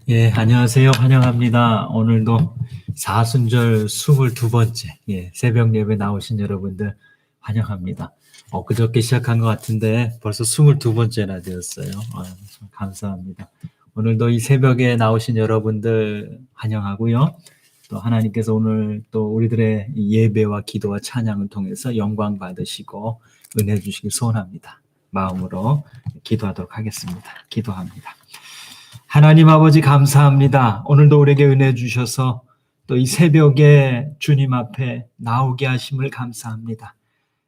예, 안녕하세요. 환영합니다. 오늘도 사순절 22번째, 새벽 예배 나오신 여러분들 환영합니다. 그저께 시작한 것 같은데 벌써 22번째나 되었어요. 참 감사합니다. 오늘도 이 새벽에 나오신 여러분들 환영하고요. 또 하나님께서 오늘 또 우리들의 예배와 기도와 찬양을 통해서 영광 받으시고 은혜 주시길 소원합니다. 마음으로 기도하도록 하겠습니다. 기도합니다. 하나님 아버지 감사합니다. 오늘도 우리에게 은혜 주셔서 또 이 새벽에 주님 앞에 나오게 하심을 감사합니다.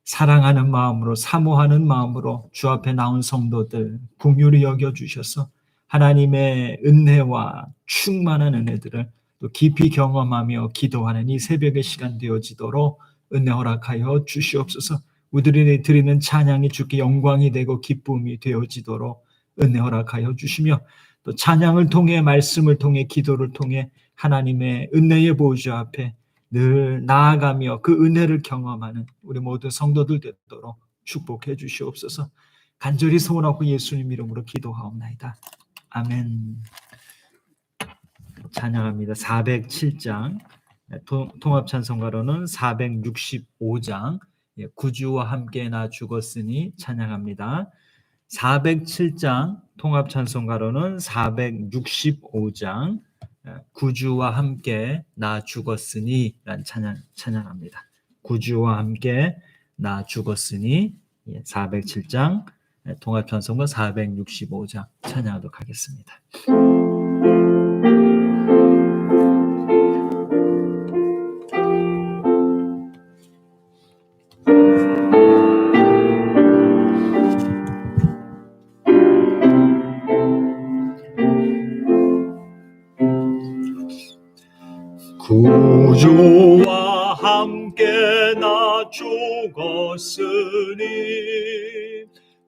사랑하는 마음으로 사모하는 마음으로 주 앞에 나온 성도들 긍휼히 여겨주셔서 하나님의 은혜와 충만한 은혜들을 또 깊이 경험하며 기도하는 이 새벽의 시간 되어지도록 은혜 허락하여 주시옵소서. 우리들이 드리는 찬양이 주께 영광이 되고 기쁨이 되어지도록 은혜 허락하여 주시며 또 찬양을 통해 말씀을 통해 기도를 통해 하나님의 은혜의 보좌 앞에 늘 나아가며 그 은혜를 경험하는 우리 모든 성도들 되도록 축복해 주시옵소서. 간절히 소원하고 예수님 이름으로 기도하옵나이다. 아멘. 찬양합니다. 407장 통합찬송가로는 465장 구주와 함께 나 죽었으니 찬양합니다. 407장 통합찬송가로는 465장 구주와 함께 나 죽었으니 라는 찬양합니다. 구주와 함께 나 죽었으니 407장 통합찬송가 465장 찬양하도록 하겠습니다. 구주와 함께 나 죽었으니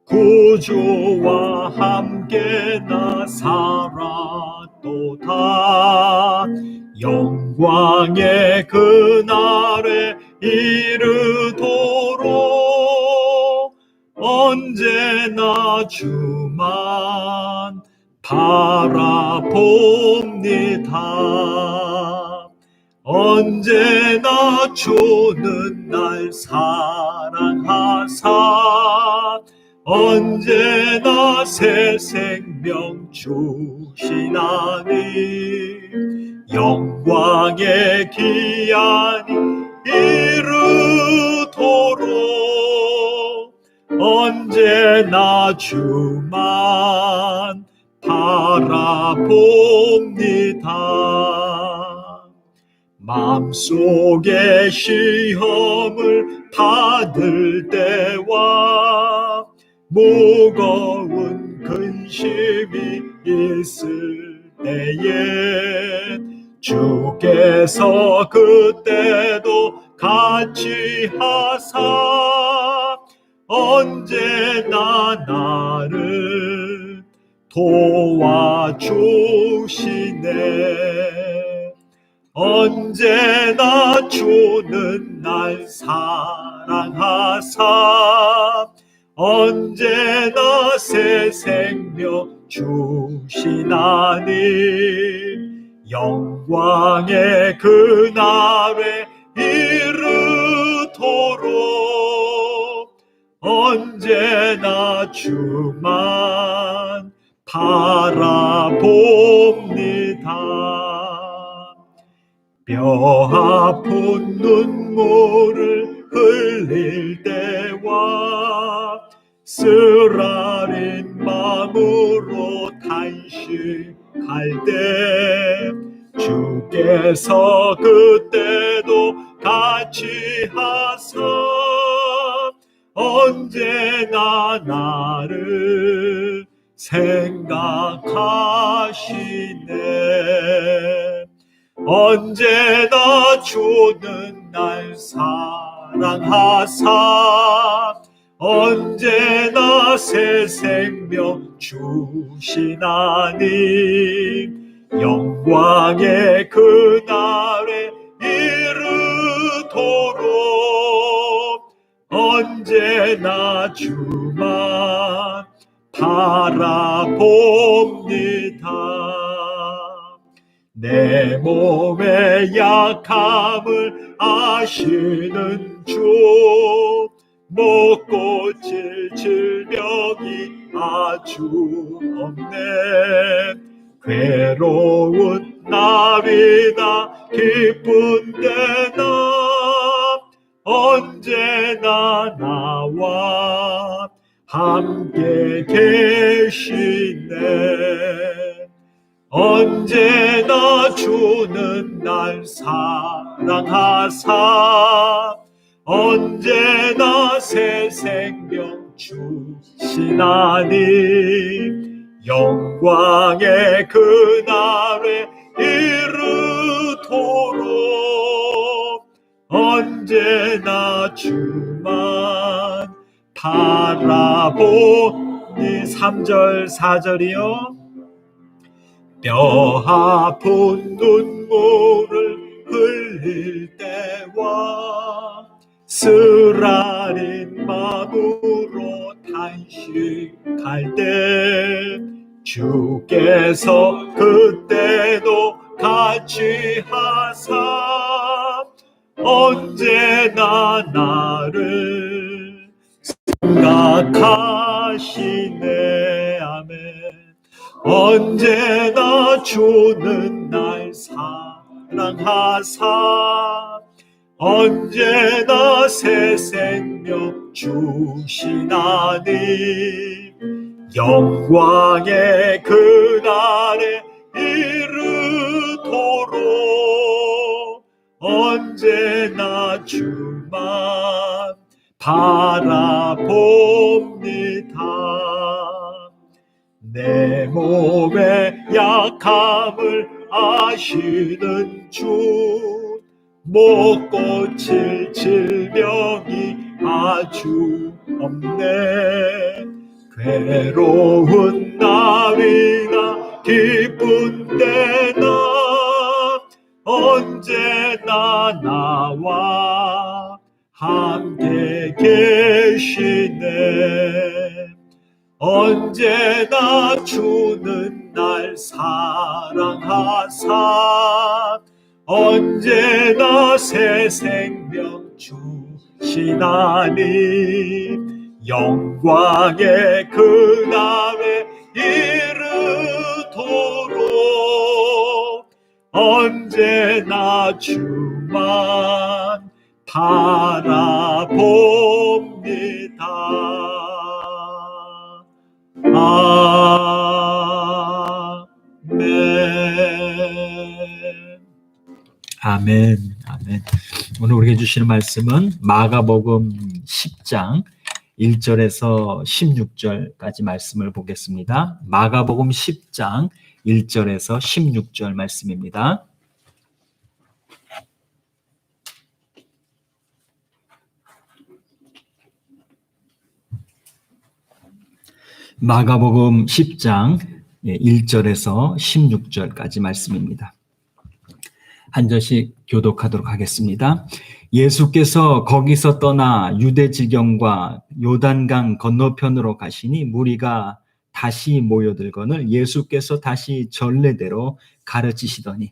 구주와 함께 나 살았도다. 영광의 그날에 이르도록 언제나 주만 바라봅니다. 언제나 주는 날 사랑하사 언제나 새 생명 주시나니 영광의 기한이 이르도록 언제나 주만 바라봅니다. 마음속에 시험을 받을 때와 무거운 근심이 있을 때에 주께서 그때도 같이 하사 언제나 나를 도와주시네. 언제나 주는 날 사랑하사 언제나 새 생명 주시나니 영광의 그날에 이르도록 언제나 주만 바라봅니다. 뼈 아픈 눈물을 흘릴 때와 쓰라린 마음으로 탄식할 때 주께서 그때도 같이 하사 언제나 나를 생각하시네. 언제나 주는 날 사랑하사 언제나 새 생명 주시나니 영광의 그날에 이르도록 언제나 주만 바라봅니다. 내 몸의 약함을 아시는 주, 못 고칠 질병이 아주 없네. 괴로운 나비나 기쁜 때나 언제나 나와 함께 계시네. 언제나 주는 날 사랑하사 언제나 새 생명 주시나니 영광의 그날에 이르도록 언제나 주만 바라보니. 3절 4절이요. 뼈 아픈 눈물을 흘릴 때와 쓰라린 마음으로 탄식할 때 주께서 그때도 같이 하사 언제나 나를 생각하시네. 아멘. 언제나 주는 날 사랑하사 언제나 새 생명 주시나니 영광의 그날에 이르도록 언제나 주만 바라봅니다. 내 몸의 약함을 아시는 주, 못 고칠 질병이 아주 없네. 괴로운 날이나 기쁜 때나 언제나 나와 함께 계시네. 언제나 주는 날 사랑하사 언제나 새 생명 주시나니 영광의 그날에 이르도록 언제나 주만 바라봅니다. 아멘. 아멘. 오늘 우리에게 주시는 말씀은 마가복음 10장 1절에서 16절까지 말씀을 보겠습니다. 마가복음 10장 1절에서 16절 말씀입니다. 마가복음 10장 1절에서 16절까지 말씀입니다. 한 절씩 교독하도록 하겠습니다. 예수께서 거기서 떠나 유대 지경과 요단강 건너편으로 가시니 무리가 다시 모여들거늘 예수께서 다시 전례대로 가르치시더니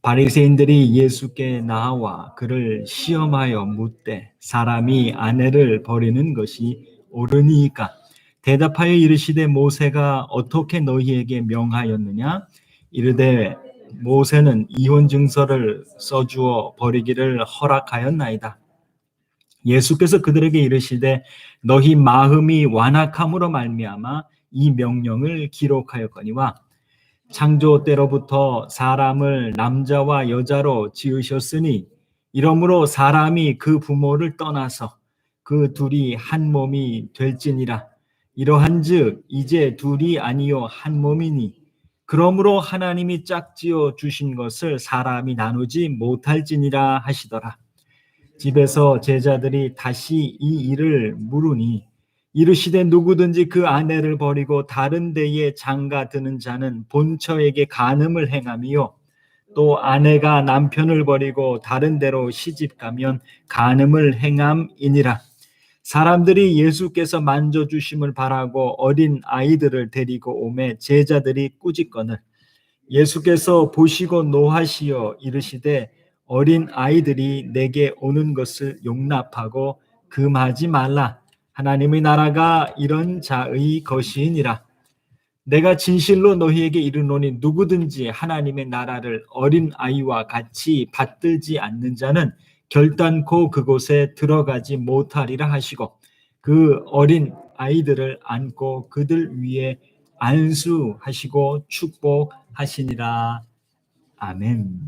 바리새인들이 예수께 나와 그를 시험하여 묻되 사람이 아내를 버리는 것이 옳으니까 대답하여 이르시되 모세가 어떻게 너희에게 명하였느냐? 이르되 모세는 이혼 증서를 써주어 버리기를 허락하였나이다. 예수께서 그들에게 이르시되 너희 마음이 완악함으로 말미암아 이 명령을 기록하였거니와 창조 때로부터 사람을 남자와 여자로 지으셨으니 이러므로 사람이 그 부모를 떠나서 그 둘이 한 몸이 될지니라. 이러한즉 이제 둘이 아니요 한 몸이니 그러므로 하나님이 짝지어 주신 것을 사람이 나누지 못할지니라 하시더라. 집에서 제자들이 다시 이 일을 물으니 이르시되 누구든지 그 아내를 버리고 다른 데에 장가 드는 자는 본처에게 간음을 행함이요 또 아내가 남편을 버리고 다른 데로 시집가면 간음을 행함이니라. 사람들이 예수께서 만져주심을 바라고 어린 아이들을 데리고 오매 제자들이 꾸짖거늘 예수께서 보시고 노하시어 이르시되 어린 아이들이 내게 오는 것을 용납하고 금하지 말라. 하나님의 나라가 이런 자의 것이니라. 내가 진실로 너희에게 이르노니 누구든지 하나님의 나라를 어린 아이와 같이 받들지 않는 자는 결단코 그곳에 들어가지 못하리라 하시고 그 어린 아이들을 안고 그들 위에 안수하시고 축복하시니라. 아멘.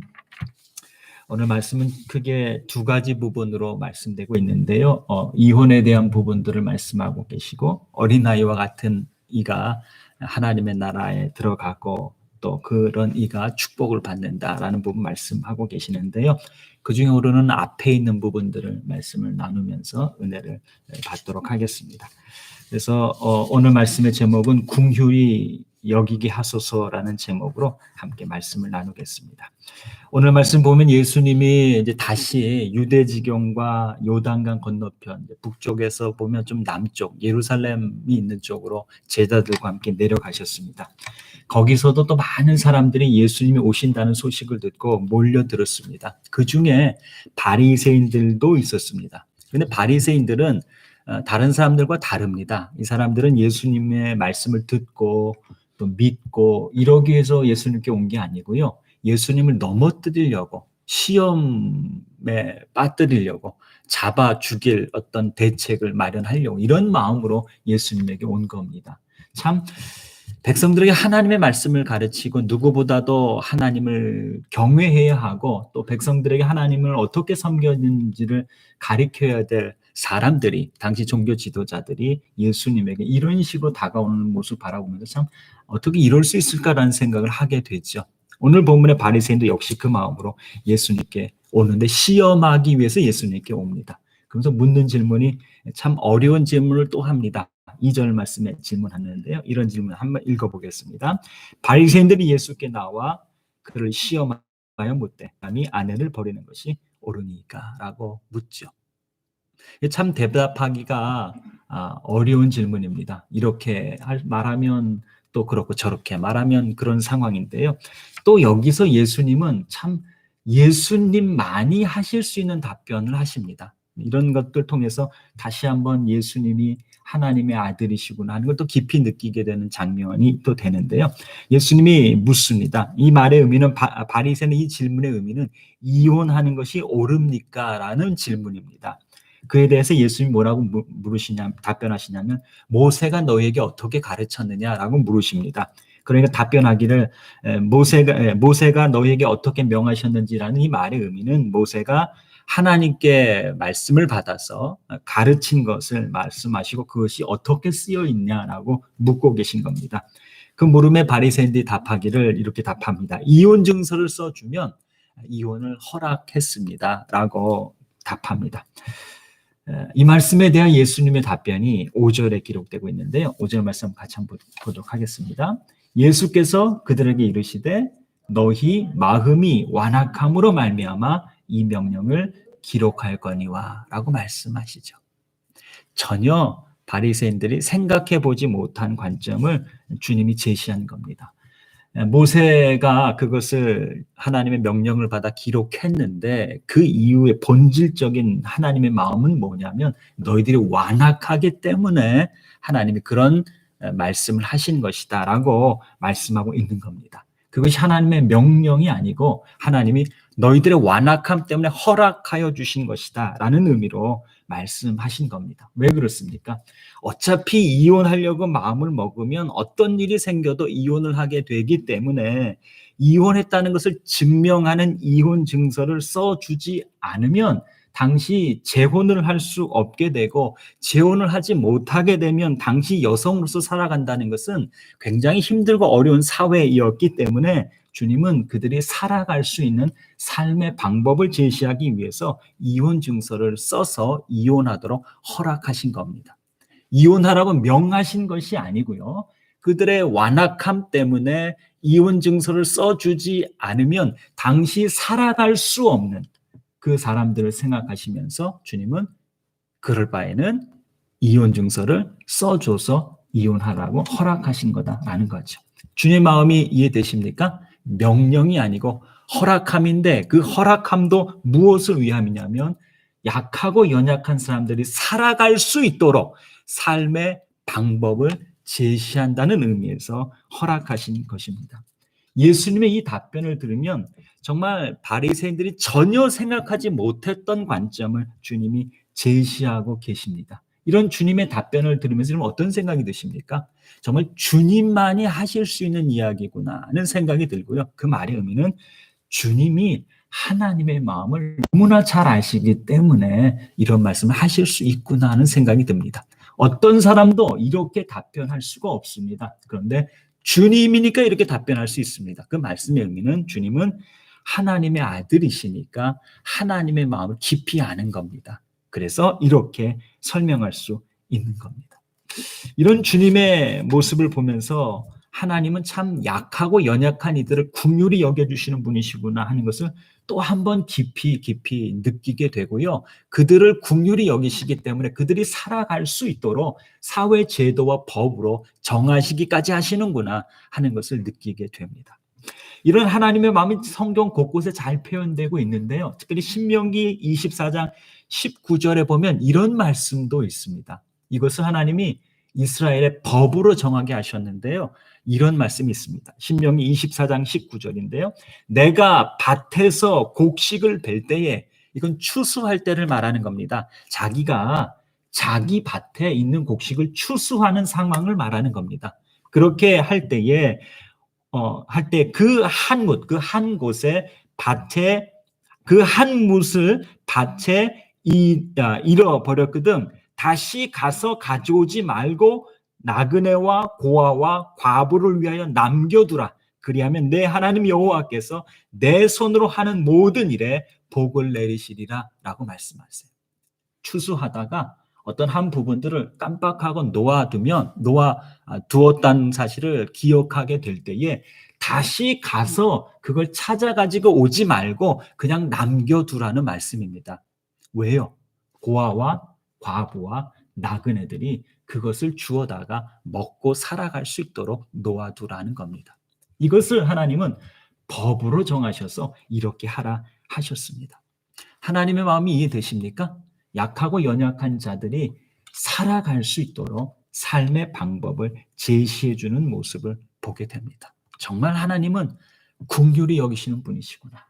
오늘 말씀은 크게 두 가지 부분으로 말씀되고 있는데요. 이혼에 대한 부분들을 말씀하고 계시고 어린아이와 같은 이가 하나님의 나라에 들어가고 또 그런 이가 축복을 받는다라는 부분 말씀하고 계시는데요. 그중에 오르는 앞에 있는 부분들을 말씀을 나누면서 은혜를 받도록 하겠습니다. 그래서 오늘 말씀의 제목은 궁휼히 여기게 하소서라는 제목으로 함께 말씀을 나누겠습니다. 오늘 말씀 보면 예수님이 이제 다시 유대지경과 요단강 건너편 북쪽에서 보면 좀 남쪽 예루살렘이 있는 쪽으로 제자들과 함께 내려가셨습니다. 거기서도 또 많은 사람들이 예수님이 오신다는 소식을 듣고 몰려들었습니다. 그 중에 바리새인들도 있었습니다. 그런데 바리새인들은 다른 사람들과 다릅니다. 이 사람들은 예수님의 말씀을 듣고 또 믿고 이러기 위해서 예수님께 온 게 아니고요. 예수님을 넘어뜨리려고 시험에 빠뜨리려고 잡아 죽일 어떤 대책을 마련하려고 이런 마음으로 예수님에게 온 겁니다. 참 백성들에게 하나님의 말씀을 가르치고 누구보다도 하나님을 경외해야 하고 또 백성들에게 하나님을 어떻게 섬겼는지를 가르쳐야 될 사람들이 당시 종교 지도자들이 예수님에게 이런 식으로 다가오는 모습을 바라보면서 참 어떻게 이럴 수 있을까라는 생각을 하게 되죠. 오늘 본문의 바리새인도 역시 그 마음으로 예수님께 오는데 시험하기 위해서 예수님께 옵니다. 그러면서 묻는 질문이 참 어려운 질문을 또 합니다. 2절 말씀에 질문하는데요. 이런 질문 한번 읽어보겠습니다. 바리새인들이 예수께 나와 그를 시험하여 묻되 남이 아내를 버리는 것이 옳으니까 라고 묻죠. 참 대답하기가 어려운 질문입니다. 이렇게 말하면 또 그렇고 저렇게 말하면 그런 상황인데요. 또 여기서 예수님은 참 예수님만이 하실 수 있는 답변을 하십니다. 이런 것들 통해서 다시 한번 예수님이 하나님의 아들이시구나 하는 걸 또 깊이 느끼게 되는 장면이 또 되는데요. 예수님이 묻습니다. 이 말의 의미는 바리새인의 이 질문의 의미는 이혼하는 것이 옳습니까? 라는 질문입니다. 그에 대해서 예수님이 뭐라고 답변하시냐면 모세가 너에게 어떻게 가르쳤느냐라고 물으십니다. 그러니까 답변하기를 모세가 너에게 어떻게 명하셨는지라는 이 말의 의미는 모세가 하나님께 말씀을 받아서 가르친 것을 말씀하시고 그것이 어떻게 쓰여 있냐라고 묻고 계신 겁니다. 그 물음에 바리새인들이 답하기를 이렇게 답합니다. 이혼 증서를 써주면 이혼을 허락했습니다라고 답합니다. 이 말씀에 대한 예수님의 답변이 5절에 기록되고 있는데요. 5절 말씀 같이 한번 보도록 하겠습니다. 예수께서 그들에게 이르시되 너희 마음이 완악함으로 말미암아 이 명령을 기록할 거니와 라고 말씀하시죠. 전혀 바리새인들이 생각해 보지 못한 관점을 주님이 제시한 겁니다. 모세가 그것을 하나님의 명령을 받아 기록했는데 그 이후에 본질적인 하나님의 마음은 뭐냐면 너희들이 완악하기 때문에 하나님이 그런 말씀을 하신 것이다 라고 말씀하고 있는 겁니다. 그것이 하나님의 명령이 아니고 하나님이 너희들의 완악함 때문에 허락하여 주신 것이다 라는 의미로 말씀하신 겁니다. 왜 그렇습니까? 어차피 이혼하려고 마음을 먹으면 어떤 일이 생겨도 이혼을 하게 되기 때문에 이혼했다는 것을 증명하는 이혼 증서를 써주지 않으면 당시 재혼을 할 수 없게 되고 재혼을 하지 못하게 되면 당시 여성으로서 살아간다는 것은 굉장히 힘들고 어려운 사회이었기 때문에 주님은 그들이 살아갈 수 있는 삶의 방법을 제시하기 위해서 이혼 증서를 써서 이혼하도록 허락하신 겁니다. 이혼하라고 명하신 것이 아니고요. 그들의 완악함 때문에 이혼 증서를 써주지 않으면 당시 살아갈 수 없는 그 사람들을 생각하시면서 주님은 그럴 바에는 이혼 증서를 써줘서 이혼하라고 허락하신 거다라는 거죠. 주님 마음이 이해되십니까? 명령이 아니고 허락함인데 그 허락함도 무엇을 위함이냐면 약하고 연약한 사람들이 살아갈 수 있도록 삶의 방법을 제시한다는 의미에서 허락하신 것입니다. 예수님의 이 답변을 들으면 정말 바리새인들이 전혀 생각하지 못했던 관점을 주님이 제시하고 계십니다. 이런 주님의 답변을 들으면서 여러분 어떤 생각이 드십니까? 정말 주님만이 하실 수 있는 이야기구나 하는 생각이 들고요. 그 말의 의미는 주님이 하나님의 마음을 너무나 잘 아시기 때문에 이런 말씀을 하실 수 있구나 하는 생각이 듭니다. 어떤 사람도 이렇게 답변할 수가 없습니다. 그런데 주님이니까 이렇게 답변할 수 있습니다. 그 말씀의 의미는 주님은 하나님의 아들이시니까 하나님의 마음을 깊이 아는 겁니다. 그래서 이렇게 설명할 수 있는 겁니다. 이런 주님의 모습을 보면서 하나님은 참 약하고 연약한 이들을 긍휼히 여겨주시는 분이시구나 하는 것을 또 한 번 깊이 느끼게 되고요. 그들을 긍휼히 여기시기 때문에 그들이 살아갈 수 있도록 사회 제도와 법으로 정하시기까지 하시는구나 하는 것을 느끼게 됩니다. 이런 하나님의 마음이 성경 곳곳에 잘 표현되고 있는데요. 특별히 신명기 24장 19절에 보면 이런 말씀도 있습니다. 이것을 하나님이 이스라엘의 법으로 정하게 하셨는데요. 이런 말씀이 있습니다. 신명기 24장 19절인데요. 내가 밭에서 곡식을 벨 때에, 이건 추수할 때를 말하는 겁니다. 자기가 자기 밭에 있는 곡식을 추수하는 상황을 말하는 겁니다. 그렇게 할 때에 그 한 곳에 밭에 그 한 뭇을 밭에 잃어버렸거든 다시 가서 가져오지 말고 나그네와 고아와 과부를 위하여 남겨두라. 그리하면 내 하나님 여호와께서 내 손으로 하는 모든 일에 복을 내리시리라 라고 말씀하세요. 추수하다가 어떤 한 부분들을 깜빡하고 놓아두었다는 사실을 기억하게 될 때에 다시 가서 그걸 찾아가지고 오지 말고 그냥 남겨두라는 말씀입니다. 왜요? 고아와 과부와 나그네들이 그것을 주워다가 먹고 살아갈 수 있도록 놓아두라는 겁니다. 이것을 하나님은 법으로 정하셔서 이렇게 하라 하셨습니다. 하나님의 마음이 이해되십니까? 약하고 연약한 자들이 살아갈 수 있도록 삶의 방법을 제시해주는 모습을 보게 됩니다. 정말 하나님은 긍휼히 여기시는 분이시구나.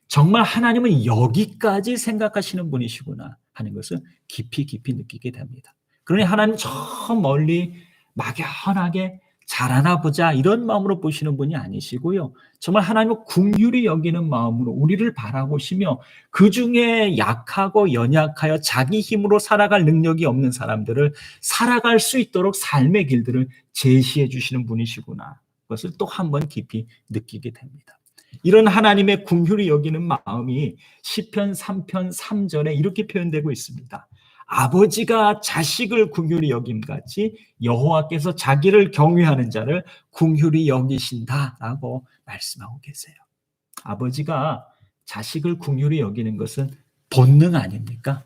정말 하나님은 여기까지 생각하시는 분이시구나 하는 것을 깊이 느끼게 됩니다. 그러니 하나님 저 멀리 막연하게 잘하나 보자 이런 마음으로 보시는 분이 아니시고요. 정말 하나님은 긍휼히 여기는 마음으로 우리를 바라보시며 그중에 약하고 연약하여 자기 힘으로 살아갈 능력이 없는 사람들을 살아갈 수 있도록 삶의 길들을 제시해 주시는 분이시구나. 그것을 또 한 번 깊이 느끼게 됩니다. 이런 하나님의 긍휼히 여기는 마음이 시편 3편 3절에 이렇게 표현되고 있습니다. 아버지가 자식을 긍휼히 여김같이 여호와께서 자기를 경외하는 자를 긍휼히 여기신다라고 말씀하고 계세요. 아버지가 자식을 긍휼히 여기는 것은 본능 아닙니까?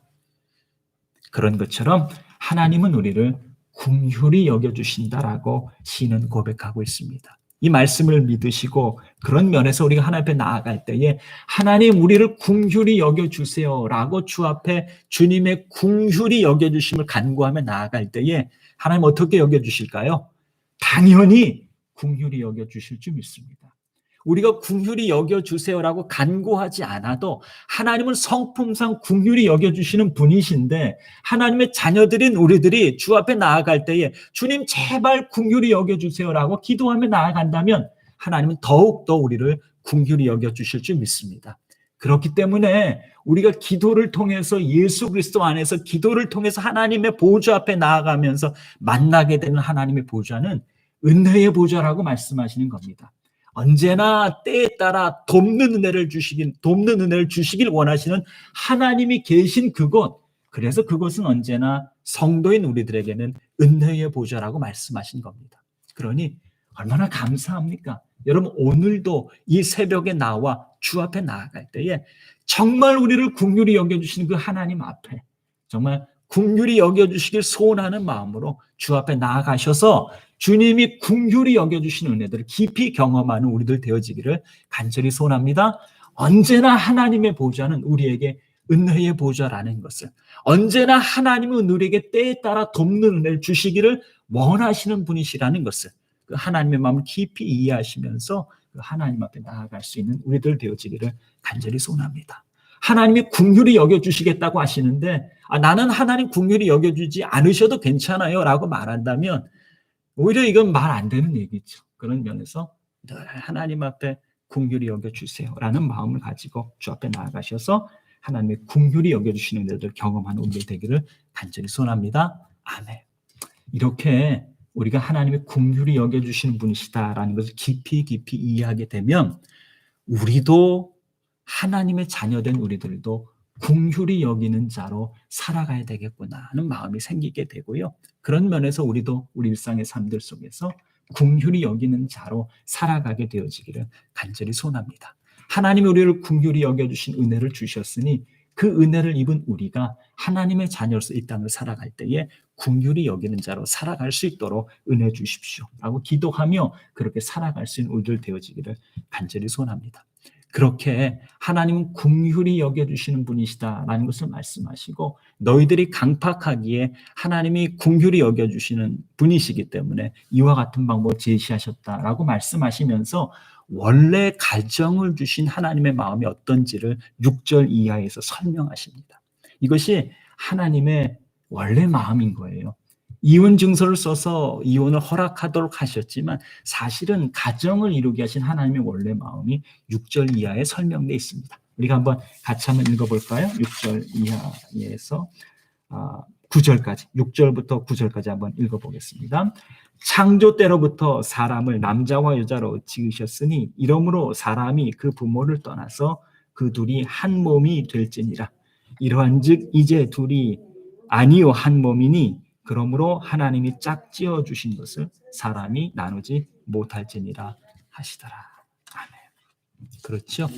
그런 것처럼 하나님은 우리를 긍휼히 여겨주신다라고 시는 고백하고 있습니다. 이 말씀을 믿으시고 그런 면에서 우리가 하나님 앞에 나아갈 때에 하나님 우리를 긍휼히 여겨주세요라고 주 앞에 주님의 긍휼히 여겨주심을 간구하며 나아갈 때에 하나님 어떻게 여겨주실까요? 당연히 긍휼히 여겨주실 줄 믿습니다. 우리가 긍휼히 여겨주세요라고 간구하지 않아도 하나님은 성품상 긍휼히 여겨주시는 분이신데 하나님의 자녀들인 우리들이 주 앞에 나아갈 때에 주님 제발 긍휼히 여겨주세요라고 기도하며 나아간다면 하나님은 더욱더 우리를 긍휼히 여겨주실 줄 믿습니다. 그렇기 때문에 우리가 기도를 통해서 예수 그리스도 안에서 기도를 통해서 하나님의 보좌 앞에 나아가면서 만나게 되는 하나님의 보좌는 은혜의 보좌라고 말씀하시는 겁니다. 언제나 때에 따라 돕는 은혜를 주시길 원하시는 하나님이 계신 그곳, 그래서 그것은 언제나 성도인 우리들에게는 은혜의 보좌라고 말씀하신 겁니다. 그러니 얼마나 감사합니까? 여러분 오늘도 이 새벽에 나와 주 앞에 나아갈 때에 정말 우리를 긍휼히 여겨주시는 그 하나님 앞에 정말 긍휼히 여겨주시길 소원하는 마음으로 주 앞에 나아가셔서 주님이 긍휼히 여겨주신 은혜들을 깊이 경험하는 우리들 되어지기를 간절히 소원합니다. 언제나 하나님의 보좌는 우리에게 은혜의 보좌라는 것을, 언제나 하나님은 우리에게 때에 따라 돕는 은혜를 주시기를 원하시는 분이시라는 것을, 그 하나님의 마음을 깊이 이해하시면서 그 하나님 앞에 나아갈 수 있는 우리들 되어지기를 간절히 소원합니다. 하나님이 긍휼히 여겨주시겠다고 하시는데 나는 하나님 긍휼히 여겨주지 않으셔도 괜찮아요 라고 말한다면 오히려 이건 말 안 되는 얘기죠. 그런 면에서 늘 하나님 앞에 긍휼히 여겨주세요 라는 마음을 가지고 주 앞에 나아가셔서 하나님의 긍휼히 여겨주시는 은혜를 경험하는 우리 되기를 간절히 소원합니다. 아멘. 이렇게 우리가 하나님의 긍휼히 여겨주시는 분이시다라는 것을 깊이 이해하게 되면 우리도 하나님의 자녀된 우리들도 긍휼히 여기는 자로 살아가야 되겠구나 하는 마음이 생기게 되고요. 그런 면에서 우리도 우리 일상의 삶들 속에서 긍휼히 여기는 자로 살아가게 되어지기를 간절히 소원합니다. 하나님이 우리를 긍휼히 여겨주신 은혜를 주셨으니 그 은혜를 입은 우리가 하나님의 자녀로서 이 땅을 살아갈 때에 긍휼히 여기는 자로 살아갈 수 있도록 은혜 주십시오 라고 기도하며 그렇게 살아갈 수 있는 우리들 되어지기를 간절히 소원합니다. 그렇게 하나님은 긍휼히 여겨주시는 분이시다라는 것을 말씀하시고 너희들이 강팍하기에 하나님이 긍휼히 여겨주시는 분이시기 때문에 이와 같은 방법을 제시하셨다라고 말씀하시면서 원래 가정을 주신 하나님의 마음이 어떤지를 6절 이하에서 설명하십니다. 이것이 하나님의 원래 마음인 거예요. 이혼 증서를 써서 이혼을 허락하도록 하셨지만 사실은 가정을 이루게 하신 하나님의 원래 마음이 6절 이하에 설명되어 있습니다. 우리가 한번 같이 한번 읽어볼까요? 6절 이하에서 9절까지, 6절부터 9절까지 한번 읽어보겠습니다. 창조 때로부터 사람을 남자와 여자로 지으셨으니 이러므로 사람이 그 부모를 떠나서 그 둘이 한 몸이 될지니라. 이러한즉 이제 둘이 아니요 한 몸이니 그러므로 하나님이 짝지어 주신 것을 사람이 나누지 못할지니라 하시더라. 아멘. 그렇죠?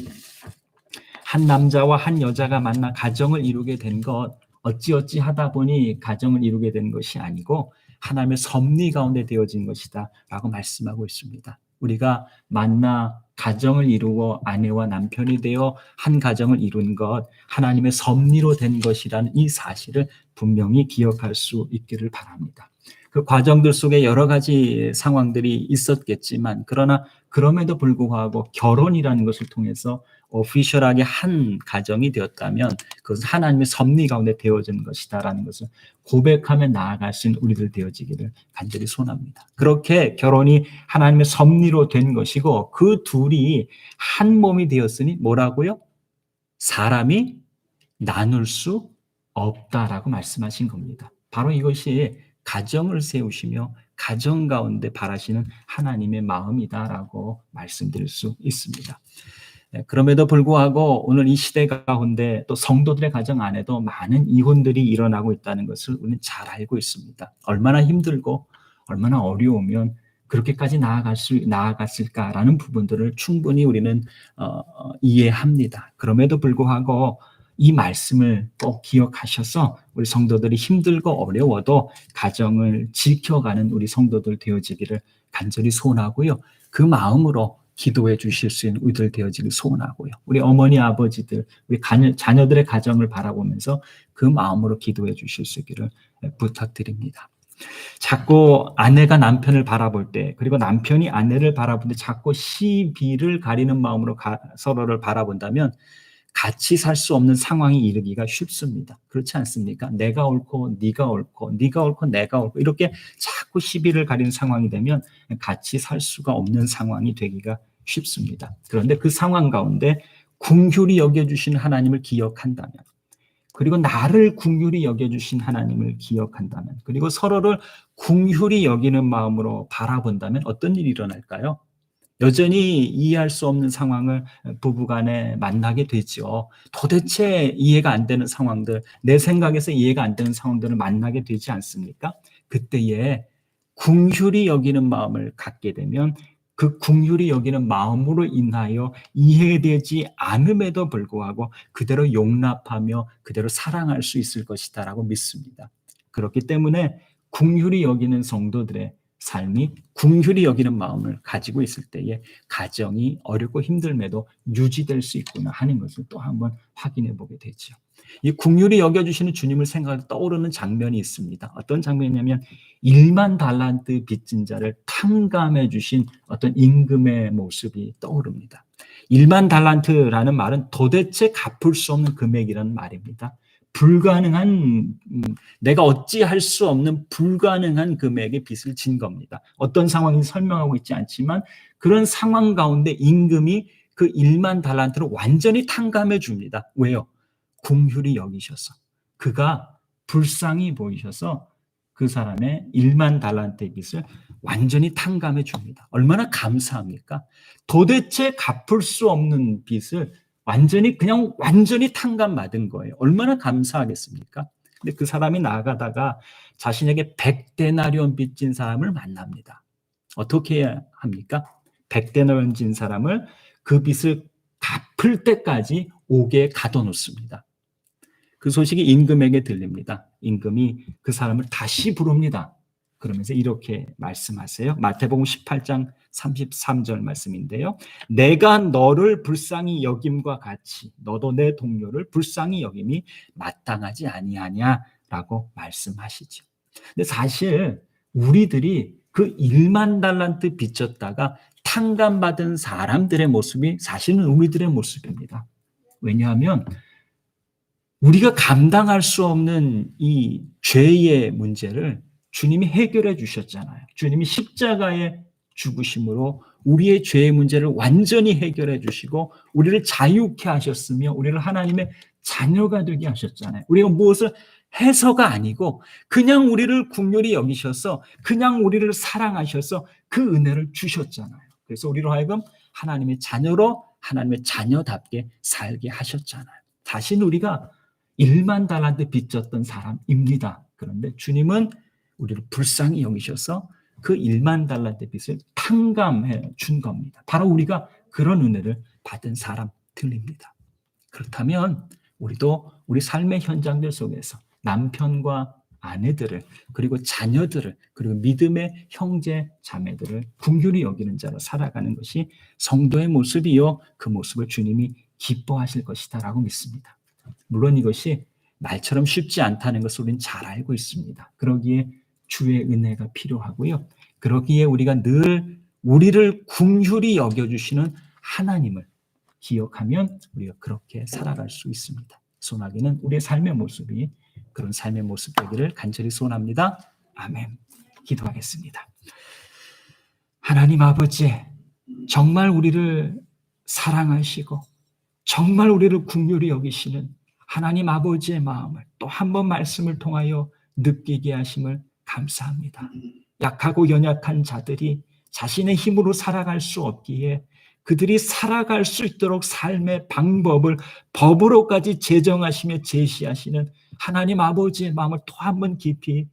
한 남자와 한 여자가 만나 가정을 이루게 된 것 어찌어찌 하다 보니 가정을 이루게 된 것이 아니고 하나님의 섭리 가운데 되어진 것이다 라고 말씀하고 있습니다. 우리가 만나 가정을 이루어 아내와 남편이 되어 한 가정을 이룬 것 하나님의 섭리로 된 것이라는 이 사실을 분명히 기억할 수 있기를 바랍니다. 그 과정들 속에 여러 가지 상황들이 있었겠지만 그러나 그럼에도 불구하고 결혼이라는 것을 통해서 오피셜하게 한 가정이 되었다면 그것은 하나님의 섭리 가운데 되어진 것이다라는 것을 고백하며 나아갈 수 있는 우리들 되어지기를 간절히 소원합니다. 그렇게 결혼이 하나님의 섭리로 된 것이고 그 둘이 한 몸이 되었으니 뭐라고요? 사람이 나눌 수 없다라고 말씀하신 겁니다. 바로 이것이 가정을 세우시며 가정 가운데 바라시는 하나님의 마음이다라고 말씀드릴 수 있습니다. 그럼에도 불구하고 오늘 이 시대 가운데 또 성도들의 가정 안에도 많은 이혼들이 일어나고 있다는 것을 우리는 잘 알고 있습니다. 얼마나 힘들고 얼마나 어려우면 그렇게까지 나아갔을까라는 부분들을 충분히 우리는 이해합니다. 그럼에도 불구하고 이 말씀을 꼭 기억하셔서 우리 성도들이 힘들고 어려워도 가정을 지켜가는 우리 성도들 되어지기를 간절히 소원하고요. 그 마음으로 기도해 주실 수 있는 우리들 되어지길 소원하고요. 우리 어머니 아버지들, 우리 자녀들의 가정을 바라보면서 그 마음으로 기도해 주실 수 있기를 부탁드립니다. 자꾸 아내가 남편을 바라볼 때 그리고 남편이 아내를 바라볼 때 자꾸 시비를 가리는 마음으로 서로를 바라본다면 같이 살 수 없는 상황이 이르기가 쉽습니다. 그렇지 않습니까? 내가 옳고 네가 옳고 네가 옳고 내가 옳고 이렇게 자꾸 시비를 가리는 상황이 되면 같이 살 수가 없는 상황이 되기가 쉽습니다. 그런데 그 상황 가운데 긍휼히 여겨주신 하나님을 기억한다면 그리고 나를 긍휼히 여겨주신 하나님을 기억한다면 그리고 서로를 긍휼히 여기는 마음으로 바라본다면 어떤 일이 일어날까요? 여전히 이해할 수 없는 상황을 부부간에 만나게 되죠. 도대체 이해가 안 되는 상황들, 내 생각에서 이해가 안 되는 상황들을 만나게 되지 않습니까? 그때에 긍휼히 여기는 마음을 갖게 되면 그 긍휼히 여기는 마음으로 인하여 이해되지 않음에도 불구하고 그대로 용납하며 그대로 사랑할 수 있을 것이다라고 믿습니다. 그렇기 때문에 긍휼히 여기는 성도들의 삶이 긍휼히 여기는 마음을 가지고 있을 때에 가정이 어렵고 힘들매도 유지될 수 있구나 하는 것을 또 한번 확인해 보게 되죠. 이 긍휼히 여겨주시는 주님을 생각해 떠오르는 장면이 있습니다. 어떤 장면이냐면 1만 달란트 빚진 자를 탕감해 주신 어떤 임금의 모습이 떠오릅니다. 1만 달란트라는 말은 도대체 갚을 수 없는 금액이라는 말입니다. 불가능한, 내가 어찌할 수 없는 불가능한 금액의 빚을 진 겁니다. 어떤 상황인지 설명하고 있지 않지만 그런 상황 가운데 임금이 그 1만 달란트를 완전히 탕감해 줍니다. 왜요? 긍휼히 여기셔서, 그가 불쌍히 보이셔서 그 사람의 1만 달란트의 빚을 완전히 탕감해 줍니다. 얼마나 감사합니까? 도대체 갚을 수 없는 빚을 완전히 탕감받은 거예요. 얼마나 감사하겠습니까? 근데 그 사람이 나아가다가 자신에게 100데나리온 빚진 사람을 만납니다. 어떻게 해야 합니까? 100데나리온 진 사람을 그 빚을 갚을 때까지 옥에 가둬놓습니다. 그 소식이 임금에게 들립니다. 임금이 그 사람을 다시 부릅니다. 그러면서 이렇게 말씀하세요. 마태복음 18장 33절 말씀인데요. 내가 너를 불쌍히 여김과 같이 너도 내 동료를 불쌍히 여김이 마땅하지 아니하냐라고 말씀하시죠. 근데 사실 우리들이 그 1만 달란트 빚졌다가 탕감받은 사람들의 모습이 사실은 우리들의 모습입니다. 왜냐하면 우리가 감당할 수 없는 이 죄의 문제를 주님이 해결해 주셨잖아요. 주님이 십자가의 죽으심으로 우리의 죄의 문제를 완전히 해결해 주시고 우리를 자유케 하셨으며 우리를 하나님의 자녀가 되게 하셨잖아요. 우리가 무엇을 해서가 아니고 그냥 우리를 긍휼히 여기셔서 그냥 우리를 사랑하셔서 그 은혜를 주셨잖아요. 그래서 우리로 하여금 하나님의 자녀로 하나님의 자녀답게 살게 하셨잖아요. 사실 우리가 1만 달란트 빚졌던 사람입니다. 그런데 주님은 우리를 불쌍히 여기셔서 그 1만 달란트 빚을 탕감해 준 겁니다. 바로 우리가 그런 은혜를 받은 사람들입니다. 그렇다면 우리도 우리 삶의 현장들 속에서 남편과 아내들을 그리고 자녀들을 그리고 믿음의 형제 자매들을 긍휼히 여기는 자로 살아가는 것이 성도의 모습이요 그 모습을 주님이 기뻐하실 것이다라고 믿습니다. 물론 이것이 말처럼 쉽지 않다는 것을 우리는 잘 알고 있습니다. 그러기에 주의 은혜가 필요하고요. 그러기에 우리가 늘 우리를 긍휼히 여겨주시는 하나님을 기억하면 우리가 그렇게 살아갈 수 있습니다. 소나기는 우리의 삶의 모습이 그런 삶의 모습 되기를 간절히 소원합니다. 아멘. 기도하겠습니다. 하나님 아버지, 정말 우리를 사랑하시고 정말 우리를 긍휼히 여기시는 하나님 아버지의 마음을 또 한 번 말씀을 통하여 느끼게 하심을 감사합니다. 약하고 연약한 자들이 자신의 힘으로 살아갈 수 없기에 그들이 살아갈 수 있도록 삶의 방법을 법으로까지 제정하시며 제시하시는 하나님 아버지의 마음을 또 한 번 깊이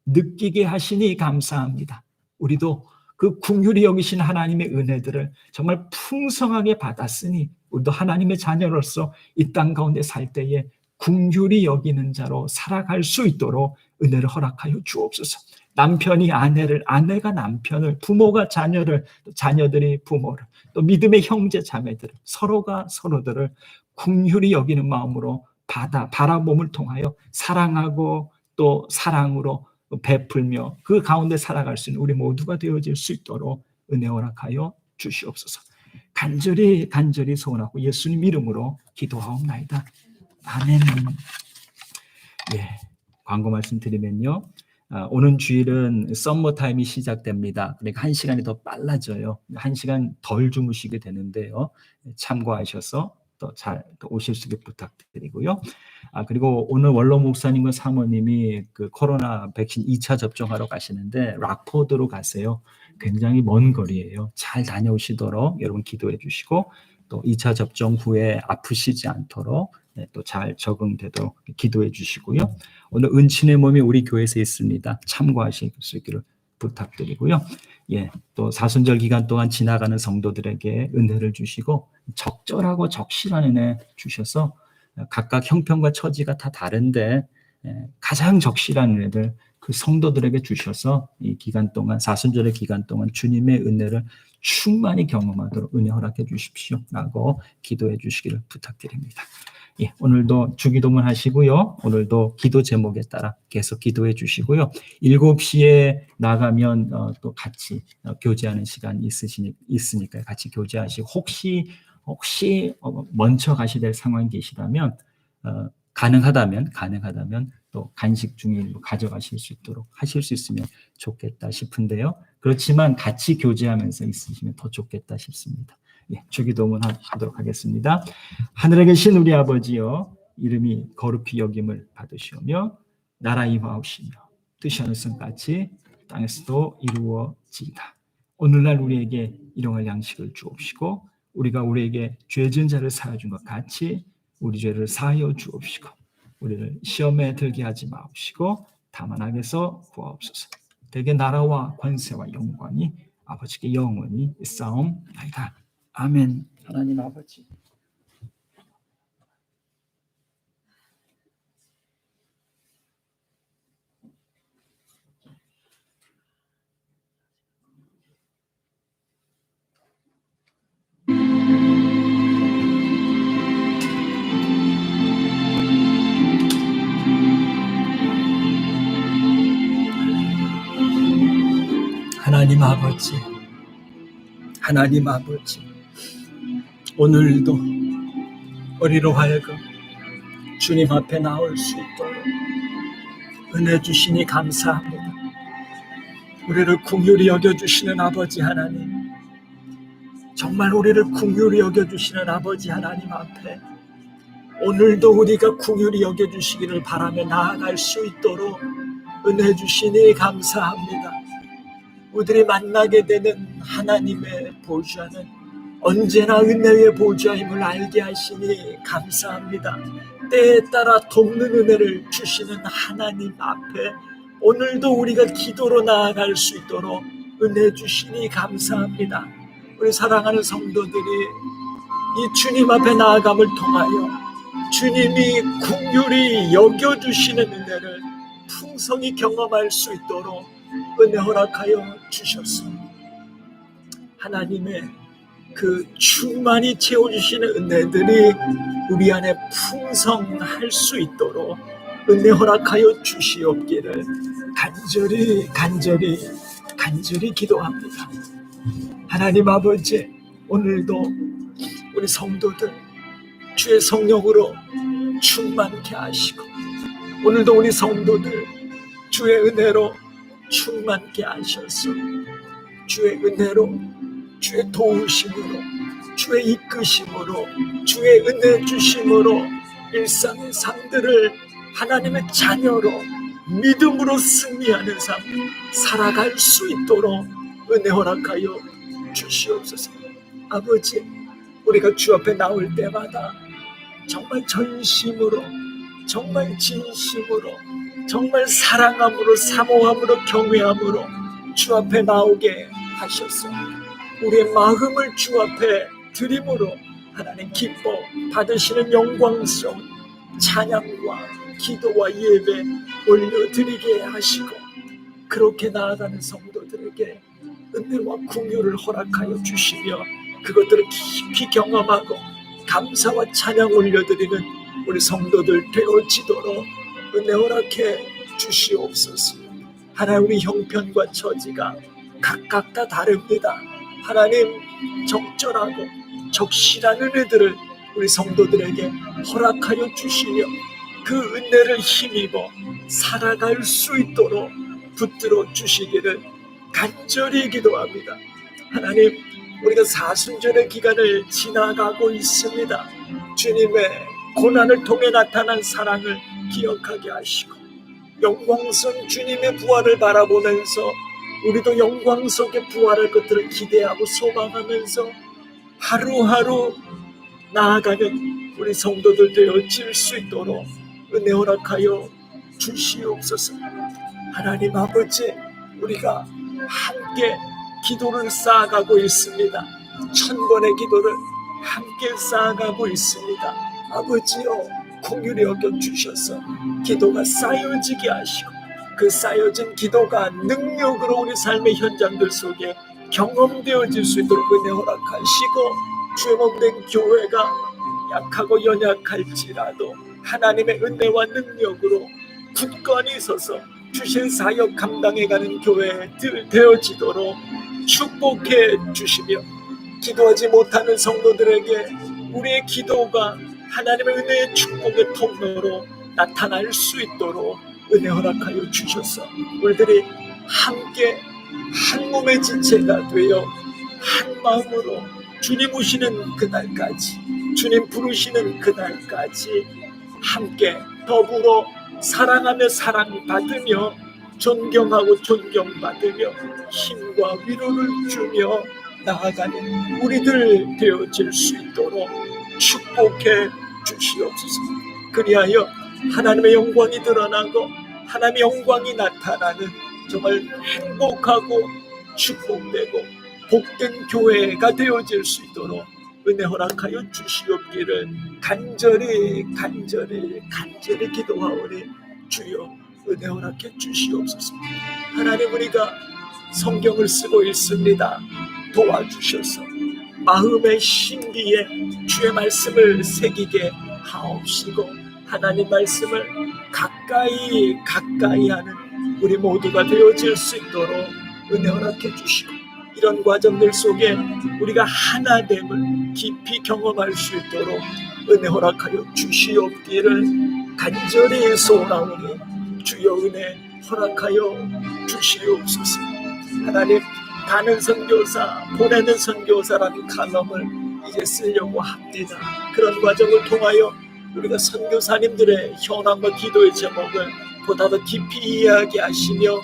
느끼게 하시니 감사합니다. 우리도 그 긍휼히 여기신 하나님의 은혜들을 정말 풍성하게 받았으니 우리도 하나님의 자녀로서 이 땅 가운데 살 때에 긍휼히 여기는 자로 살아갈 수 있도록 은혜를 허락하여 주옵소서. 남편이 아내를, 아내가 남편을, 부모가 자녀를, 자녀들이 부모를, 또 믿음의 형제 자매들을, 서로가 서로들을 긍휼히 여기는 마음으로 바라봄을 통하여 사랑하고 또 사랑으로 베풀며 그 가운데 살아갈 수 있는 우리 모두가 되어질 수 있도록 은혜 허락하여 주시옵소서. 간절히 소원하고 예수님 이름으로 기도하옵나이다. 아멘. 예, 광고 말씀드리면요. 오는 주일은 썸머타임이 시작됩니다. 그러니까 1시간이 더 빨라져요. 1시간 덜 주무시게 되는데요. 참고하셔서 또 잘 오실 수 있게 부탁드리고요. 그리고 오늘 원로 목사님과 사모님이 그 코로나 백신 2차 접종하러 가시는데 락포드로 가세요. 굉장히 먼 거리예요. 잘 다녀오시도록 여러분 기도해 주시고 또 2차 접종 후에 아프시지 않도록 또 잘 적응되도록 기도해 주시고요. 오늘 은친의 몸이 우리 교회에서 있습니다. 참고하실 수 있기를 부탁드리고요. 예, 또 사순절 기간 동안 지나가는 성도들에게 은혜를 주시고 적절하고 적실한 은혜 주셔서 각각 형편과 처지가 다 다른데 가장 적실한 은혜들 그 성도들에게 주셔서 이 기간 동안, 사순절의 기간 동안 주님의 은혜를 충만히 경험하도록 은혜 허락해 주십시오라고 기도해 주시기를 부탁드립니다. 예, 오늘도 주기도문 하시고요. 오늘도 기도 제목에 따라 계속 기도해 주시고요. 7시에 나가면 또 같이 교제하는 시간이 있으니까 같이 교제하시고, 혹시 먼저 가셔야 될 상황이 계시다면 가능하다면 또 간식 중에 가져가실 수 있도록 하실 수 있으면 좋겠다 싶은데요. 그렇지만 같이 교제하면서 있으시면 더 좋겠다 싶습니다. 예, 주기도문 하도록 하겠습니다. 하늘에 계신 우리 아버지여, 이름이 거룩히 여김을 받으시오며 나라 임하옵시며 뜻이 하늘에서 같이 땅에서도 이루어지이다. 오늘날 우리에게 일용할 양식을 주옵시고, 우리가 우리에게 죄 지은 자를 사하여 준 것 같이 우리 죄를 사하여 주옵시고, 우리를 시험에 들게 하지 마옵시고 다만 악에서 구하옵소서. 대개 나라와 권세와 영광이 아버지께 영원히 있사옵나이다. 아멘. 하나님 아버지, 하나님 아버지, 하나님 아버지, 오늘도 우리로 하여금 주님 앞에 나올 수 있도록 은혜 주시니 감사합니다. 우리를 긍휼히 여겨주시는 아버지 하나님, 정말 우리를 긍휼히 여겨주시는 아버지 하나님 앞에 오늘도 우리가 긍휼히 여겨주시기를 바라며 나아갈 수 있도록 은혜 주시니 감사합니다. 우리들이 만나게 되는 하나님의 보좌는 언제나 은혜의 보좌임을 알게 하시니 감사합니다. 때에 따라 돕는 은혜를 주시는 하나님 앞에 오늘도 우리가 기도로 나아갈 수 있도록 은혜 주시니 감사합니다. 우리 사랑하는 성도들이 이 주님 앞에 나아감을 통하여 주님이 긍휼히 여겨주시는 은혜를 풍성히 경험할 수 있도록 은혜 허락하여 주셨소. 하나님의 그 충만히 채워주시는 은혜들이 우리 안에 풍성할 수 있도록 은혜 허락하여 주시옵기를 간절히 기도합니다. 하나님 아버지, 오늘도 우리 성도들 주의 성령으로 충만케 하시고, 오늘도 우리 성도들 주의 은혜로 충만케 하셔서 주의 은혜로, 주의 도우심으로, 주의 이끄심으로, 주의 은혜 주심으로 일상의 삶들을 하나님의 자녀로 믿음으로 승리하는 삶 살아갈 수 있도록 은혜 허락하여 주시옵소서. 아버지, 우리가 주 앞에 나올 때마다 정말 전심으로, 정말 진심으로, 정말 사랑함으로, 사모함으로, 경외함으로 주 앞에 나오게 하셔서 우리의 마음을 주 앞에 드림으로 하나님 기뻐 받으시는 영광스러운 찬양과 기도와 예배 올려드리게 하시고, 그렇게 나아가는 성도들에게 은혜와 긍휼을 허락하여 주시며 그것들을 깊이 경험하고 감사와 찬양 올려드리는 우리 성도들 되어지도록 은혜 허락해 주시옵소서. 하나님, 우리 형편과 처지가 각각 다 다릅니다. 하나님, 적절하고 적실한 은혜들을 우리 성도들에게 허락하여 주시며 그 은혜를 힘입어 살아갈 수 있도록 붙들어 주시기를 간절히 기도합니다. 하나님, 우리가 사순절의 기간을 지나가고 있습니다. 주님의 고난을 통해 나타난 사랑을 기억하게 하시고, 영광스러운 주님의 부활을 바라보면서 우리도 영광 속의 부활할 것들을 기대하고 소망하면서 하루하루 나아가는 우리 성도들 되어질 수 있도록 은혜 허락하여 주시옵소서. 하나님 아버지, 우리가 함께 기도를 쌓아가고 있습니다. 1000번의 기도를 함께 쌓아가고 있습니다. 아버지여, 긍휼히 여겨주셔서 기도가 쌓여지게 하시고 그 쌓여진 기도가 능력으로 우리 삶의 현장들 속에 경험되어질 수 있도록 은혜 허락하시고, 주의 몸된 교회가 약하고 연약할지라도 하나님의 은혜와 능력으로 굳건히 서서 주신 사역 감당해가는 교회들 되어지도록 축복해 주시며, 기도하지 못하는 성도들에게 우리의 기도가 하나님의 은혜의 축복의 통로로 나타날 수 있도록 은혜 허락하여 주셔서 우리들이 함께 한 몸의 지체가 되어 한 마음으로 주님 오시는 그날까지, 주님 부르시는 그날까지 함께 더불어 사랑하며 사랑받으며 존경하고 존경받으며 힘과 위로를 주며 나아가는 우리들 되어질 수 있도록 축복해 주시옵소서. 그리하여 하나님의 영광이 드러나고 하나님의 영광이 나타나는 정말 행복하고 축복되고 복된 교회가 되어질 수 있도록 은혜 허락하여 주시옵기를 간절히 기도하오니 주여 은혜 허락해 주시옵소서. 하나님, 우리가 성경을 쓰고 있습니다. 도와주셔서 마음의 신비에 주의 말씀을 새기게 하옵시고, 하나님 말씀을 가까이 하는 우리 모두가 되어질 수 있도록 은혜 허락해 주시고, 이런 과정들 속에 우리가 하나됨을 깊이 경험할 수 있도록 은혜 허락하여 주시옵기를 간절히 소원하오니 주여 은혜 허락하여 주시옵소서. 하나님, 가는 선교사, 보내는 선교사라는 칼럼을 이제 쓰려고 합니다. 그런 과정을 통하여 우리가 선교사님들의 현황과 기도의 제목을 보다 더 깊이 이해하게 하시며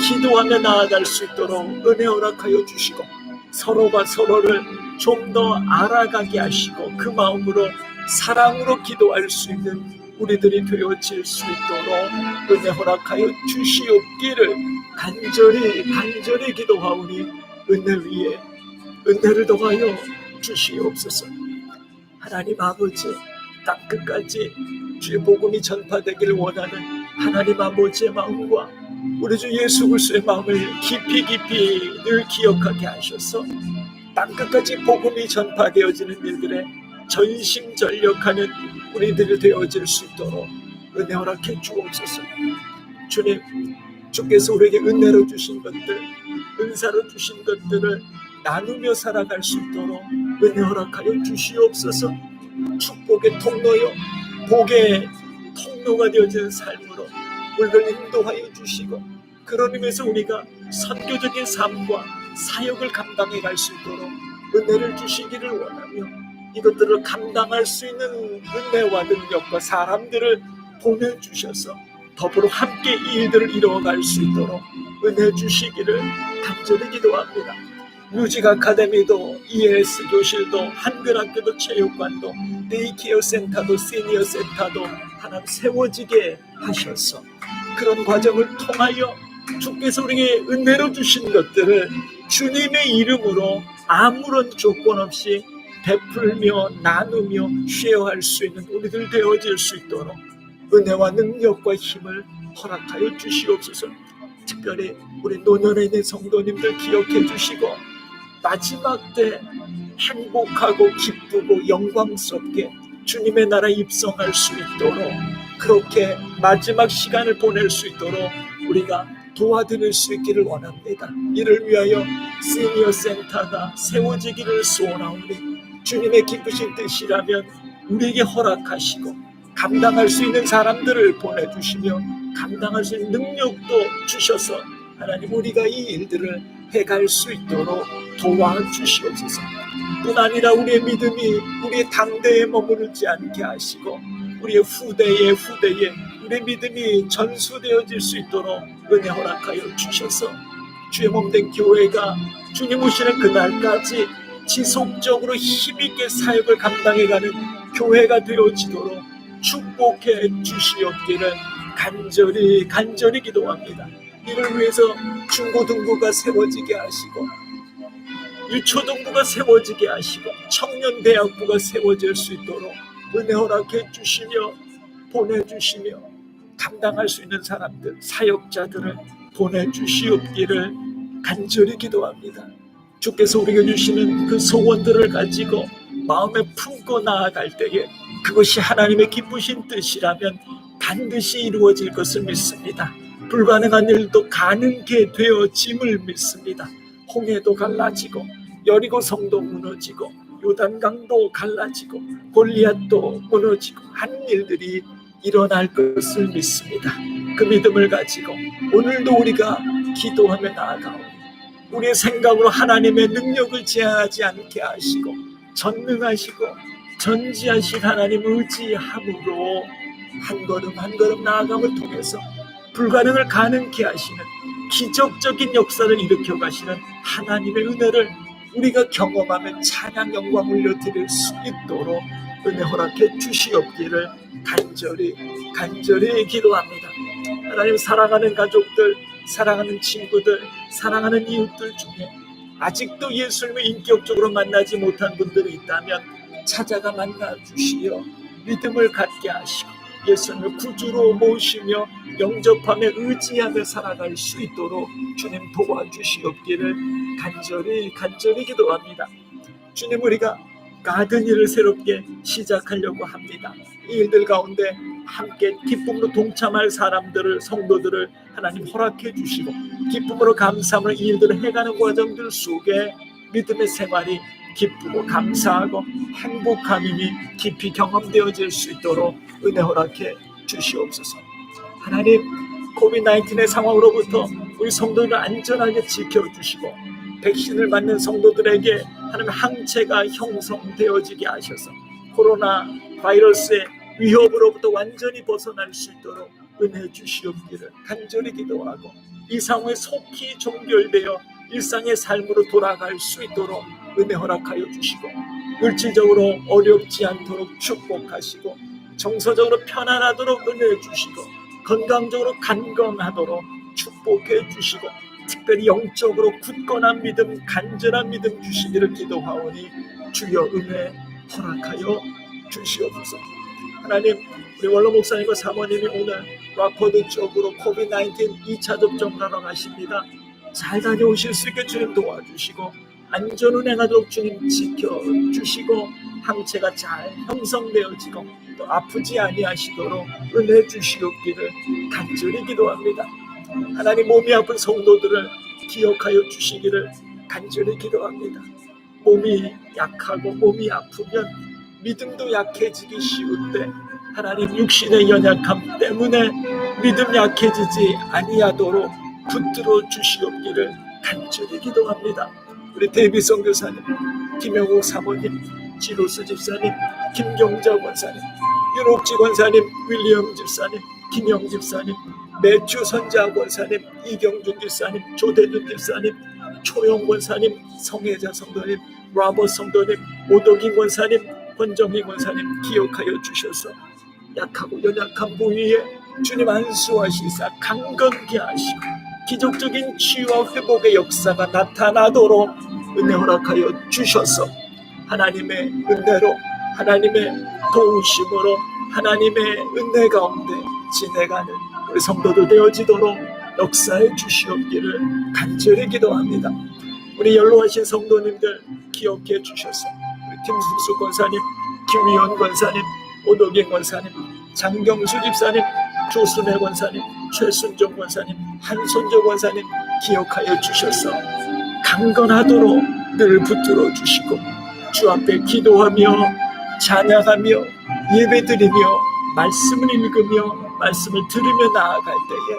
기도하며 나아갈 수 있도록 은혜 허락하여 주시고, 서로가 서로를 좀 더 알아가게 하시고 그 마음으로 사랑으로 기도할 수 있는 우리들이 되어질 수 있도록 은혜 허락하여 주시옵기를 간절히 기도하오니 은혜 위에 은혜를 더하여 주시옵소서. 하나님 아버지, 땅끝까지 주의 복음이 전파되기를 원하는 하나님 아버지의 마음과 우리 주 예수 그리스도의 마음을 깊이 늘 기억하게 하셔서 땅끝까지 복음이 전파되어지는 일들에 전심전력하는 우리들이 되어질 수 있도록 은혜 허락해 주옵소서. 주님, 주께서 우리에게 은혜로 주신 것들, 은사로 주신 것들을 나누며 살아갈 수 있도록 은혜 허락하여 주시옵소서. 축복의 통로요, 복의 통로가 되어지는 삶으로 우리를 인도하여 주시고, 그런 의미에서 우리가 선교적인 삶과 사역을 감당해 갈 수 있도록 은혜를 주시기를 원하며, 이것들을 감당할 수 있는 은혜와 능력과 사람들을 보내주셔서 더불어 함께 이 일들을 이루어갈 수 있도록 은혜 주시기를 간절히 기도합니다. 뮤직 아카데미도, ES 교실도, 한글학교도, 체육관도, 데이케어 센터도, 시니어 센터도 하나님 세워지게 하셔서 그런 과정을 통하여 주께서 우리에게 은혜로 주신 것들을 주님의 이름으로 아무런 조건 없이 베풀며 나누며 쉐어할 수 있는 우리들 되어질 수 있도록 은혜와 능력과 힘을 허락하여 주시옵소서. 특별히 우리 노년에 있는 성도님들 기억해 주시고, 마지막 때 행복하고 기쁘고 영광스럽게 주님의 나라에 입성할 수 있도록, 그렇게 마지막 시간을 보낼 수 있도록 우리가 도와드릴 수 있기를 원합니다. 이를 위하여 시니어 센터가 세워지기를 소원하오니 주님의 기쁘신 뜻이라면 우리에게 허락하시고 감당할 수 있는 사람들을 보내주시며 감당할 수 있는 능력도 주셔서 하나님, 우리가 이 일들을 해갈 수 있도록 도와주시옵소서. 뿐 아니라 우리의 믿음이 우리의 당대에 머무르지 않게 하시고 우리의 후대에 우리의 믿음이 전수되어질 수 있도록 은혜 허락하여 주셔서 주의 몸된 교회가 주님 오시는 그날까지 지속적으로 힘있게 사역을 감당해가는 교회가 되어지도록 축복해 주시옵기를 간절히 기도합니다. 이를 위해서 중고등부가 세워지게 하시고 유초등부가 세워지게 하시고 청년대학부가 세워질 수 있도록 은혜 허락해 주시며 보내주시며 감당할 수 있는 사람들, 사역자들을 보내주시옵기를 간절히 기도합니다. 주께서 우리에게 주시는 그 소원들을 가지고 마음에 품고 나아갈 때에 그것이 하나님의 기쁘신 뜻이라면 반드시 이루어질 것을 믿습니다. 불가능한 일도 가능케 되어짐을 믿습니다. 홍해도 갈라지고 여리고 성도 무너지고 요단강도 갈라지고 골리앗도 무너지고 하는 일들이 일어날 것을 믿습니다. 그 믿음을 가지고 오늘도 우리가 기도하며 나아가오니 우리의 생각으로 하나님의 능력을 제한하지 않게 하시고 전능하시고 전지하신 하나님을 의지함으로 한 걸음 한 걸음 나아감을 통해서 불가능을 가능케 하시는 기적적인 역사를 일으켜 가시는 하나님의 은혜를 우리가 경험하며 찬양 영광 올려드릴 수 있도록 은혜 허락해 주시옵기를 간절히 기도합니다. 하나님, 사랑하는 가족들, 사랑하는 친구들, 사랑하는 이웃들 중에 아직도 예수님을 인격적으로 만나지 못한 분들이 있다면 찾아가 만나 주시어 믿음을 갖게 하시고 예수님을 구주로 모시며 영접하며 의지하며 살아갈 수 있도록 주님 도와주시옵기를 간절히 기도합니다. 주님, 우리가 가든일을 새롭게 시작하려고 합니다. 이 일들 가운데 함께 기쁨으로 동참할 사람들을, 성도들을 하나님 허락해 주시고 기쁨으로 감사함으로 이 일들을 해가는 과정들 속에 믿음의 생활이 기쁘고 감사하고 행복함이 깊이 경험되어질 수 있도록 은혜 허락해 주시옵소서. 하나님, 코비드-19의 상황으로부터 우리 성도들을 안전하게 지켜주시고 백신을 맞는 성도들에게 하나님 항체가 형성되어지게 하셔서 코로나 바이러스의 위협으로부터 완전히 벗어날 수 있도록 은혜 주시옵기를 간절히 기도하고 이 상황에 속히 종결되어 일상의 삶으로 돌아갈 수 있도록 은혜 허락하여 주시고 물질적으로 어렵지 않도록 축복하시고 정서적으로 편안하도록 은혜 주시고 건강적으로 강건하도록 축복해 주시고 특별히 영적으로 굳건한 믿음, 간절한 믿음 주시기를 기도하오니 주여 은혜 허락하여 주시옵소서. 하나님, 우리 원로 목사님과 사모님이 오늘 락포드 쪽으로 코비드-19 2차 접종을 하러 가십니다. 잘 다녀오실 수 있게 주님 도와주시고 안전 운행하도록 주님 지켜주시고 항체가 잘 형성되어지고 또 아프지 아니하시도록 은혜 주시옵기를 간절히 기도합니다. 하나님, 몸이 아픈 성도들을 기억하여 주시기를 간절히 기도합니다. 몸이 약하고 몸이 아프면 믿음도 약해지기 쉬운데 하나님, 육신의 연약함 때문에 믿음 약해지지 아니하도록 붙들어 주시옵기를 간절히 기도합니다. 우리 데이비드 교사님, 김영욱 사모님, 지로스 집사님, 김경자 권사님, 윤옥지 권사님, 윌리엄 집사님, 김영 집사님, 매튜 선자 권사님, 이경준 집사님, 조대준 집사님, 초영 권사님, 성혜자 성도님, 라버 성도님, 오덕인 권사님, 권정희 권사님 기억하여 주셔서 약하고 연약한 부위에 주님 안수하시사 강건케 하시고 기적적인 치유와 회복의 역사가 나타나도록 은혜 허락하여 주셔서 하나님의 은혜로, 하나님의 도우심으로, 하나님의 은혜 가운데 지내가는 우리 성도들 되어지도록 역사해 주시옵기를 간절히 기도합니다. 우리 연로하신 성도님들 기억해 주셔서 우리 김순수 권사님, 김위원 권사님, 오덕인 권사님, 장경수 집사님, 조순혜 권사님, 최순종 권사님, 한손조 권사님 기억하여 주셔서 강건하도록 늘 붙들어 주시고 주 앞에 기도하며 찬양하며 예배드리며 말씀을 읽으며 말씀을 들으며 나아갈 때에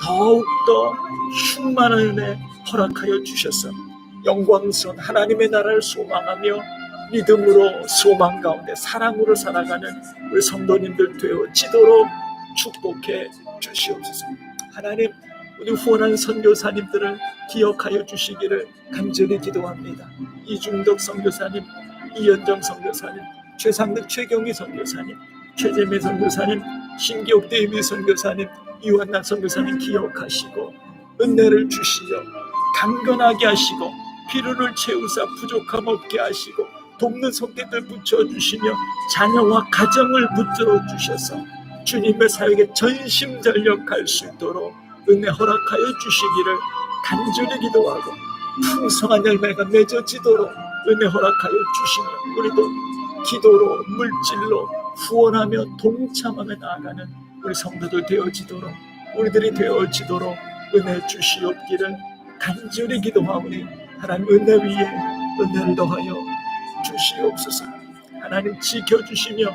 더욱더 충만한 은혜 허락하여 주셔서 영광스러운 하나님의 나라를 소망하며 믿음으로 소망 가운데 사랑으로 살아가는 우리 성도님들 되어지도록 축복해 주시옵소서. 하나님, 우리 후원한 선교사님들을 기억하여 주시기를 간절히 기도합니다. 이중덕 선교사님, 이현정 선교사님, 최상득 최경희 선교사님, 최재매 선교사님, 신기옥 데이비 선교사님, 이완나 선교사님 기억하시고 은혜를 주시어 강건하게 하시고 필요를 채우사 부족함 없게 하시고 돕는 손길들 붙여주시며 자녀와 가정을 붙들어 주셔서 주님의 사역에 전심전력할 수 있도록 은혜 허락하여 주시기를 간절히 기도하고 풍성한 열매가 맺어지도록 은혜 허락하여 주시며 우리도 기도로 물질로 후원하며 동참하며 나아가는 우리 성도들 되어지도록 우리들이 되어지도록 은혜 주시옵기를 간절히 기도하오니 하나님 은혜 위에 은혜를 더하여 주시옵소서. 하나님 지켜주시며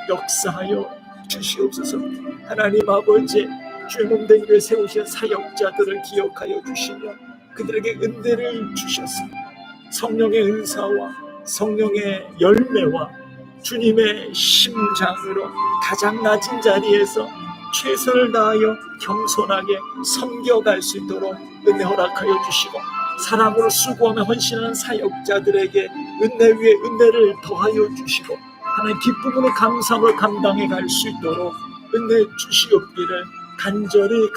역사하여 주시옵소서. 하나님 아버지 주의 몸된 교회 세우신 사역자들을 기억하여 주시며 그들에게 은혜를 주셔서 성령의 은사와 성령의 열매와 주님의 심장으로 가장 낮은 자리에서 최선을 다하여 겸손하게 섬겨갈 수 있도록 은혜 허락하여 주시고 사랑으로 수고하며 헌신하는 사역자들에게 은혜 위에 은혜를 더하여 주시고 하나님 기쁨으로 감사함으로 감당해 갈 수 있도록 은혜 주시옵기를 간절히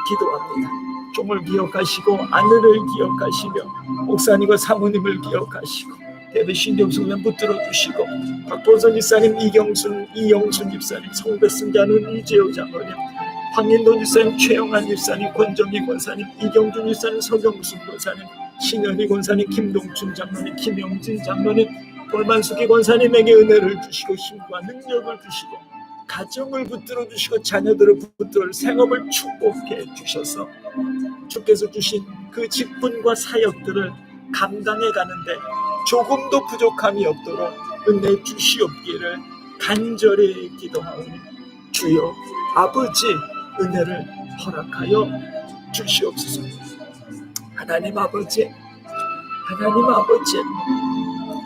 기도합니다. 종을 기억하시고 아내를 기억하시며 목사님과 사모님을 기억하시고 대비 신경수님 붙들어 주시고 박보선 집사님, 이영순 집사님, 성배승 자는 이재호 장로님, 황인돈 집사님, 최영한 집사님, 권정희 권사님, 이경준 집사님, 서경순 권사님, 신현희 권사님, 김동춘 장로님, 김영진 장로님, 골만숙이 권사님에게 은혜를 주시고 힘과 능력을 주시고 가정을 붙들어 주시고 자녀들을 붙들어 생업을 축복해 주셔서 주께서 주신 그 직분과 사역들을 감당해 가는데 조금도 부족함이 없도록 은혜 주시옵기를 간절히 기도하오니 주여 아버지 은혜를 허락하여 주시옵소서. 하나님 아버지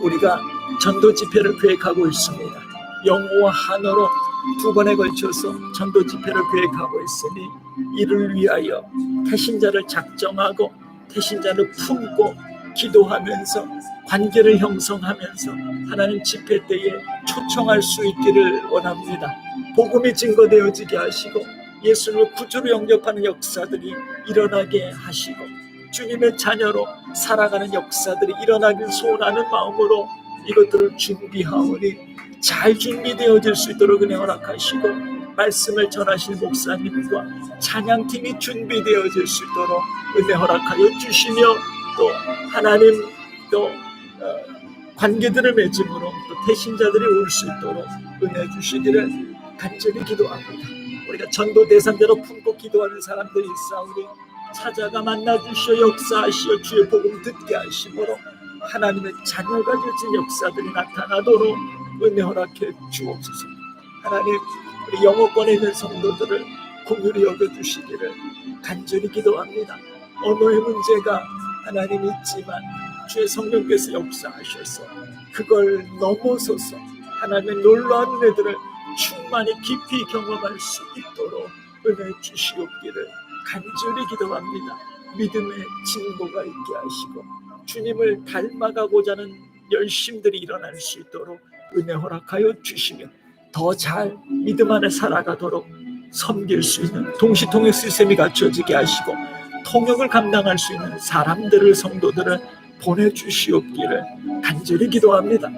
우리가 전도 집회를 계획하고 있습니다. 영어와 한어로 2번에 걸쳐서 전도 집회를 계획하고 있으니 이를 위하여 태신자를 작정하고 태신자를 품고 기도하면서 관계를 형성하면서 하나님 집회 때에 초청할 수 있기를 원합니다. 복음이 증거되어지게 하시고 예수를 구주로 영접하는 역사들이 일어나게 하시고 주님의 자녀로 살아가는 역사들이 일어나길 소원하는 마음으로 이것들을 준비하오니 잘 준비되어질 수 있도록 은혜 허락하시고 말씀을 전하실 목사님과 찬양팀이 준비되어질 수 있도록 은혜 허락하여 주시며 또 하나님 또 관계들을 맺음으로 또 태신자들이 올 수 있도록 은혜 주시기를 간절히 기도합니다. 우리가 전도 대상자로 품고 기도하는 사람들이 있사오니 찾아가 만나주시어 역사하시어 주의 복음 듣게 하심으로 하나님의 자녀가 되어진 역사들이 나타나도록 은혜 허락해 주옵소서. 하나님 우리 영어권에 있는 성도들을 긍휼히 여겨주시기를 간절히 기도합니다. 언어의 문제가 하나님 있지만 주의 성령께서 역사하셔서 그걸 넘어서서 하나님의 놀라운 은혜들을 충만히 깊이 경험할 수 있도록 은혜 주시옵기를 간절히 기도합니다. 믿음의 진보가 있게 하시고 주님을 닮아가고자 하는 열심들이 일어날 수 있도록 은혜 허락하여 주시며 더 잘 믿음 안에 살아가도록 섬길 수 있는 동시통역 시스템이 갖춰지게 하시고 통역을 감당할 수 있는 사람들을 성도들을 보내주시옵기를 간절히 기도합니다.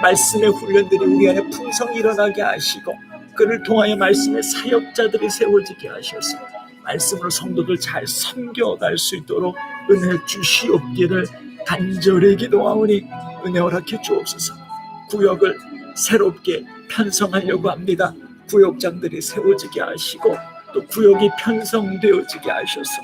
말씀의 훈련들이 우리 안에 풍성히 일어나게 하시고 그를 통하여 말씀의 사역자들이 세워지게 하셔서 말씀으로 성도들 잘 섬겨갈 수 있도록 은혜 주시옵기를 간절히 기도하오니 은혜 허락해 주옵소서. 구역을 새롭게 편성하려고 합니다. 구역장들이 세워지게 하시고 또 구역이 편성되어지게 하셔서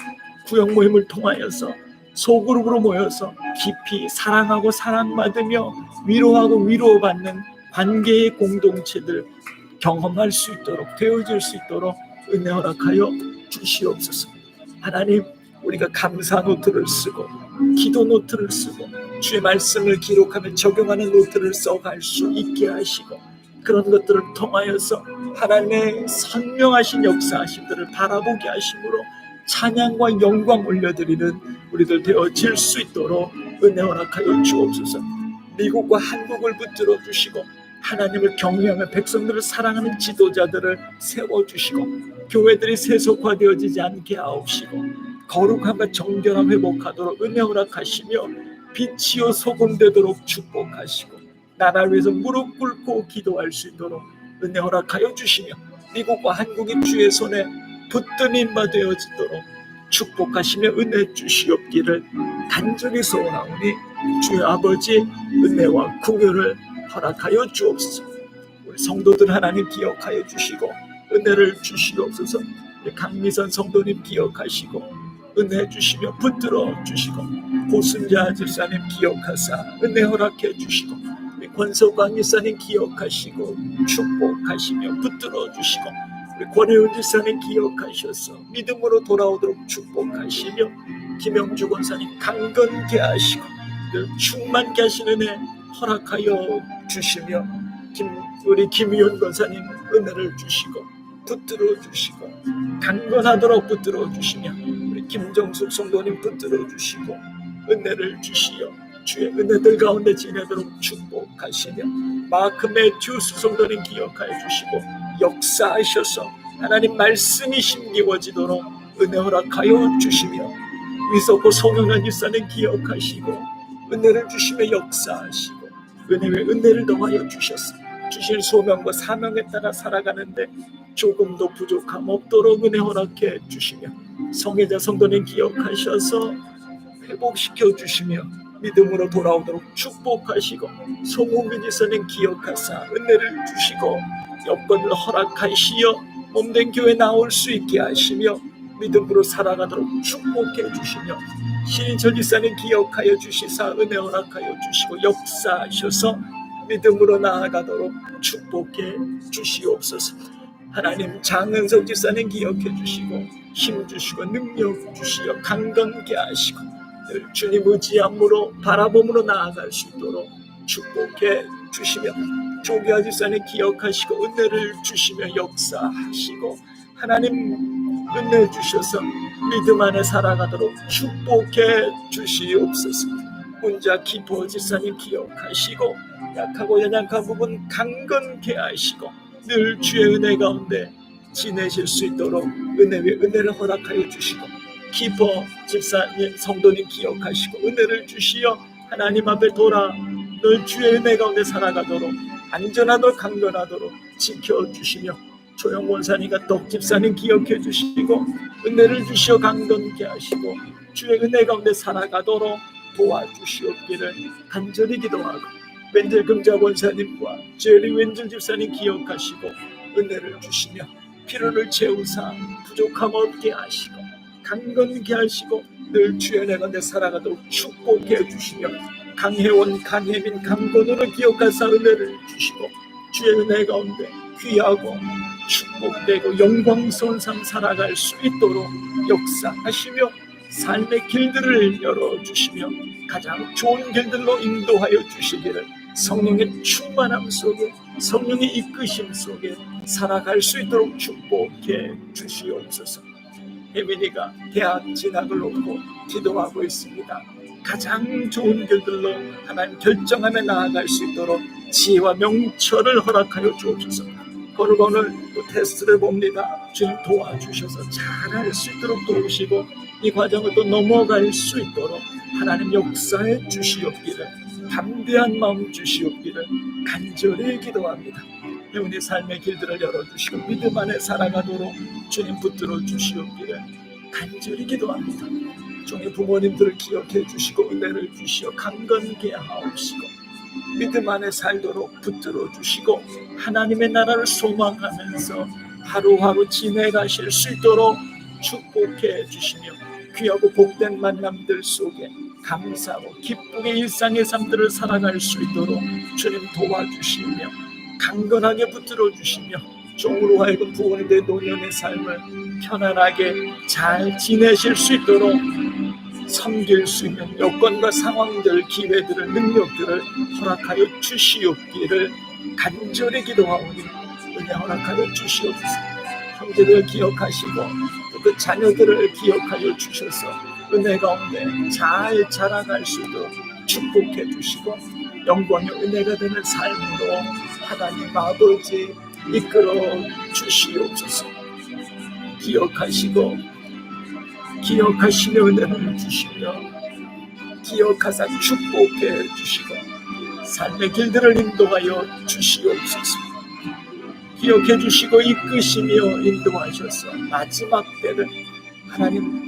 구역 모임을 통하여서 소그룹으로 모여서 깊이 사랑하고 사랑받으며 위로하고 위로받는 관계의 공동체들 경험할 수 있도록 되어질 수 있도록 은혜 허락하여 주시옵소서. 하나님 우리가 감사 노트를 쓰고 기도 노트를 쓰고 주의 말씀을 기록하며 적용하는 노트를 써갈 수 있게 하시고 그런 것들을 통하여서 하나님의 선명하신 역사하심들을 바라보게 하심으로 찬양과 영광 올려드리는 우리들 되어질 수 있도록 은혜 허락하여 주옵소서. 미국과 한국을 붙들어 주시고 하나님을 경외하며 백성들을 사랑하는 지도자들을 세워주시고 교회들이 세속화되어지지 않게 하옵시고 거룩함과 정결함 회복하도록 은혜 허락하시며 빛이요 소금 되도록 축복하시고 나라를 위해서 무릎 꿇고 기도할 수 있도록 은혜 허락하여 주시며 미국과 한국이 주의 손에 붙든 인마 되어지도록 축복하시며 은혜 주시옵기를 간절히 소원하오니 주의 아버지 은혜와 긍휼을 허락하여 주옵소서. 우리 성도들 하나님 기억하여 주시고 은혜를 주시옵소서. 우리 강미선 성도님 기억하시고 은혜 주시며 붙들어 주시고 고순자 집사님 기억하사 은혜 허락해 주시고 우리 권석광 집사님 기억하시고 축복하시며 붙들어 주시고 우리 권혜훈 집사님 기억하셔서 믿음으로 돌아오도록 축복하시며 김영주 권사님 강건케 하시고 늘 충만케 하시는 은혜 허락하여 주시며 우리 김희원 권사님 은혜를 주시고 붙들어 주시고 강건하도록 붙들어 주시며 우리 김정숙 성도님 붙들어 주시고 은혜를 주시어 주의 은혜들 가운데 지내도록 축복하시며 마크 매튜 수성도님 기억하여 주시고 역사하셔서 하나님 말씀이 심기워지도록 은혜 허락하여 주시며 위석호 송영란 집사님 기억하시고 은혜를 주시며 역사하시고 은혜 외 은혜를 더하여 주셨어. 주신 소명과 사명에 따라 살아가는데 조금도 부족함 없도록 은혜 허락해 주시며 성애자 성도님 기억하셔서 회복시켜 주시며 믿음으로 돌아오도록 축복하시고 송은빈 지사님 기억하사 은혜를 주시고 여건을 허락하시어 몸된 교회 나올 수 있게 하시며 믿음으로 살아가도록 축복해 주시며 신인철 지사님 기억하여 주시사 은혜 허락하여 주시고 역사하셔서 믿음으로 나아가도록 축복해 주시옵소서. 하나님 장은석 집사님 기억해 주시고 힘 주시고 능력 주시어 강건케 하시고 늘 주님 의지함으로 바라봄으로 나아갈 수 있도록 축복해 주시며 조기아 집사님 기억하시고 은혜를 주시며 역사하시고 하나님 은혜 주셔서 믿음 안에 살아가도록 축복해 주시옵소서. 혼자 기포 집사님 기억하시고 약하고 연약한 부분 강건케 하시고 늘 주의 은혜 가운데 지내실 수 있도록 은혜 위에 은혜를 허락하여 주시고 기포 집사님 성도님 기억하시고 은혜를 주시어 하나님 앞에 돌아 늘 주의 은혜 가운데 살아가도록 안전하도록 강건하도록 지켜주시며 조영 권사님과 떡 집사님 기억해 주시고 은혜를 주시어 강건케 하시고 주의 은혜 가운데 살아가도록 도와주시옵기를 간절히 기도하고 웬젤 금자 권사님과 제리 웬젤 집사님 기억하시고 은혜를 주시며 필요를 채우사 부족함 없게 하시고 강건케 하시고 늘 주의 은혜 가운데 살아가도록 축복해 주시며 강혜원, 강혜민, 강건우를 기억하사 은혜를 주시고 주의 은혜 가운데 귀하고 축복되고 영광스러운 삶 살아갈 수 있도록 역사하시며 삶의 길들을 열어주시며 가장 좋은 길들로 인도하여 주시기를 성령의 충만함 속에 성령의 이끄심 속에 살아갈 수 있도록 축복해 주시옵소서. 혜민이가 대학 진학을 놓고 기도하고 있습니다. 가장 좋은 길들로 하나님 결정하며 나아갈 수 있도록 지혜와 명철을 허락하여 주옵소서. 그리고 오늘 또 테스트를 봅니다. 주님 도와주셔서 잘할 수 있도록 도우시고 이 과정을 또 넘어갈 수 있도록 하나님 역사해 주시옵기를 담대한 마음 주시옵기를 간절히 기도합니다. 우리 삶의 길들을 열어주시고 믿음 안에 살아가도록 주님 붙들어 주시옵기를 간절히 기도합니다. 종의 부모님들을 기억해 주시고 은혜를 주시어 강건케 하옵시고 믿음 안에 살도록 붙들어 주시고 하나님의 나라를 소망하면서 하루하루 지내가실 수 있도록 축복해 주시며 귀하고 복된 만남들 속에 감사하고 기쁘게 일상의 삶들을 살아갈 수 있도록 주님 도와주시며 강건하게 붙들어 주시며 종으로 하여금 부모님들의 노년의 삶을 편안하게 잘 지내실 수 있도록 섬길 수 있는 여건과 상황들, 기회들을, 능력들을 허락하여 주시옵기를 간절히 기도하오니 은혜 허락하여 주시옵소서. 형제들을 기억하시고 그 자녀들을 기억하여 주셔서 은혜 가운데 잘 자라갈 수 있도록 축복해 주시고 영광의 은혜가 되는 삶으로 하나님 아버지 이끌어 주시옵소서. 기억하시며 은혜를 주시며 기억하사 축복해 주시고 삶의 길들을 인도하여 주시옵소서. 기억해 주시고 이끄시며 인도하셔서 마지막 때를 하나님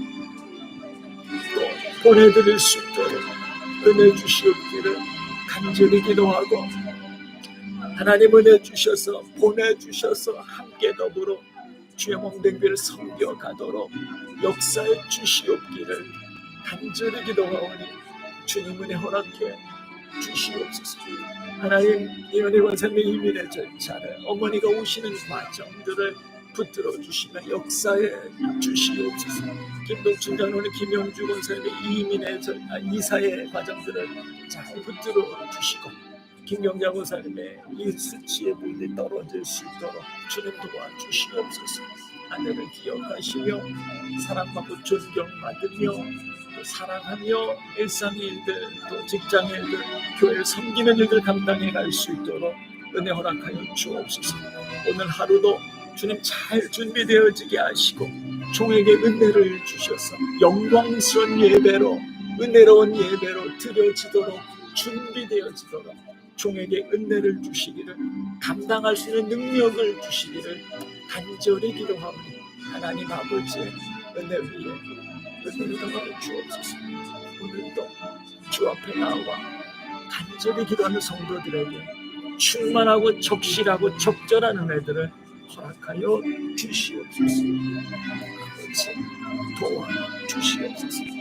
또 보내드릴 수 있도록 은혜 주시옵기를 간절히 기도하고, 하나님 은혜 주셔서 보내주셔서 함께 더불어 주의 몸된 길을 섬겨가도록 역사해 주시옵기를 간절히 기도하오니 주님 은혜 허락해 주시옵소서. 하나님, 이 은혜 권사님의 이민의 절차를, 어머니가 오시는 과정들을 붙들어 주시며 역사해 주시옵소서. 김동춘 장로님, 김영주 권사님의 이민의 이사의 과정들을 잘 붙들어 주시고, 김경자 권사님의 이 수치의 물이 떨어질 수 있도록 주님 도와주시옵소서. 아내를 기억하시며 사랑받고 존경받으며 또 사랑하며 일상의 일들, 또 직장의 일들, 교회를 섬기는 일들 감당해 갈 수 있도록 은혜 허락하여 주옵소서. 오늘 하루도 주님 잘 준비되어지게 하시고 종에게 은혜를 주셔서 영광스러운 예배로, 은혜로운 예배로 드려지도록 준비되어지도록 종에게 은혜를 주시기를, 감당할 수 있는 능력을 주시기를 간절히 기도하오니 하나님 아버지의 은혜 위에 은혜를 더하여 주옵소서. 오늘도 주 앞에 나와 간절히 기도하는 성도들에게 충만하고 적실하고 적절한 은혜들을 허락하여 주시옵소서. 아버지 도와주시옵소서.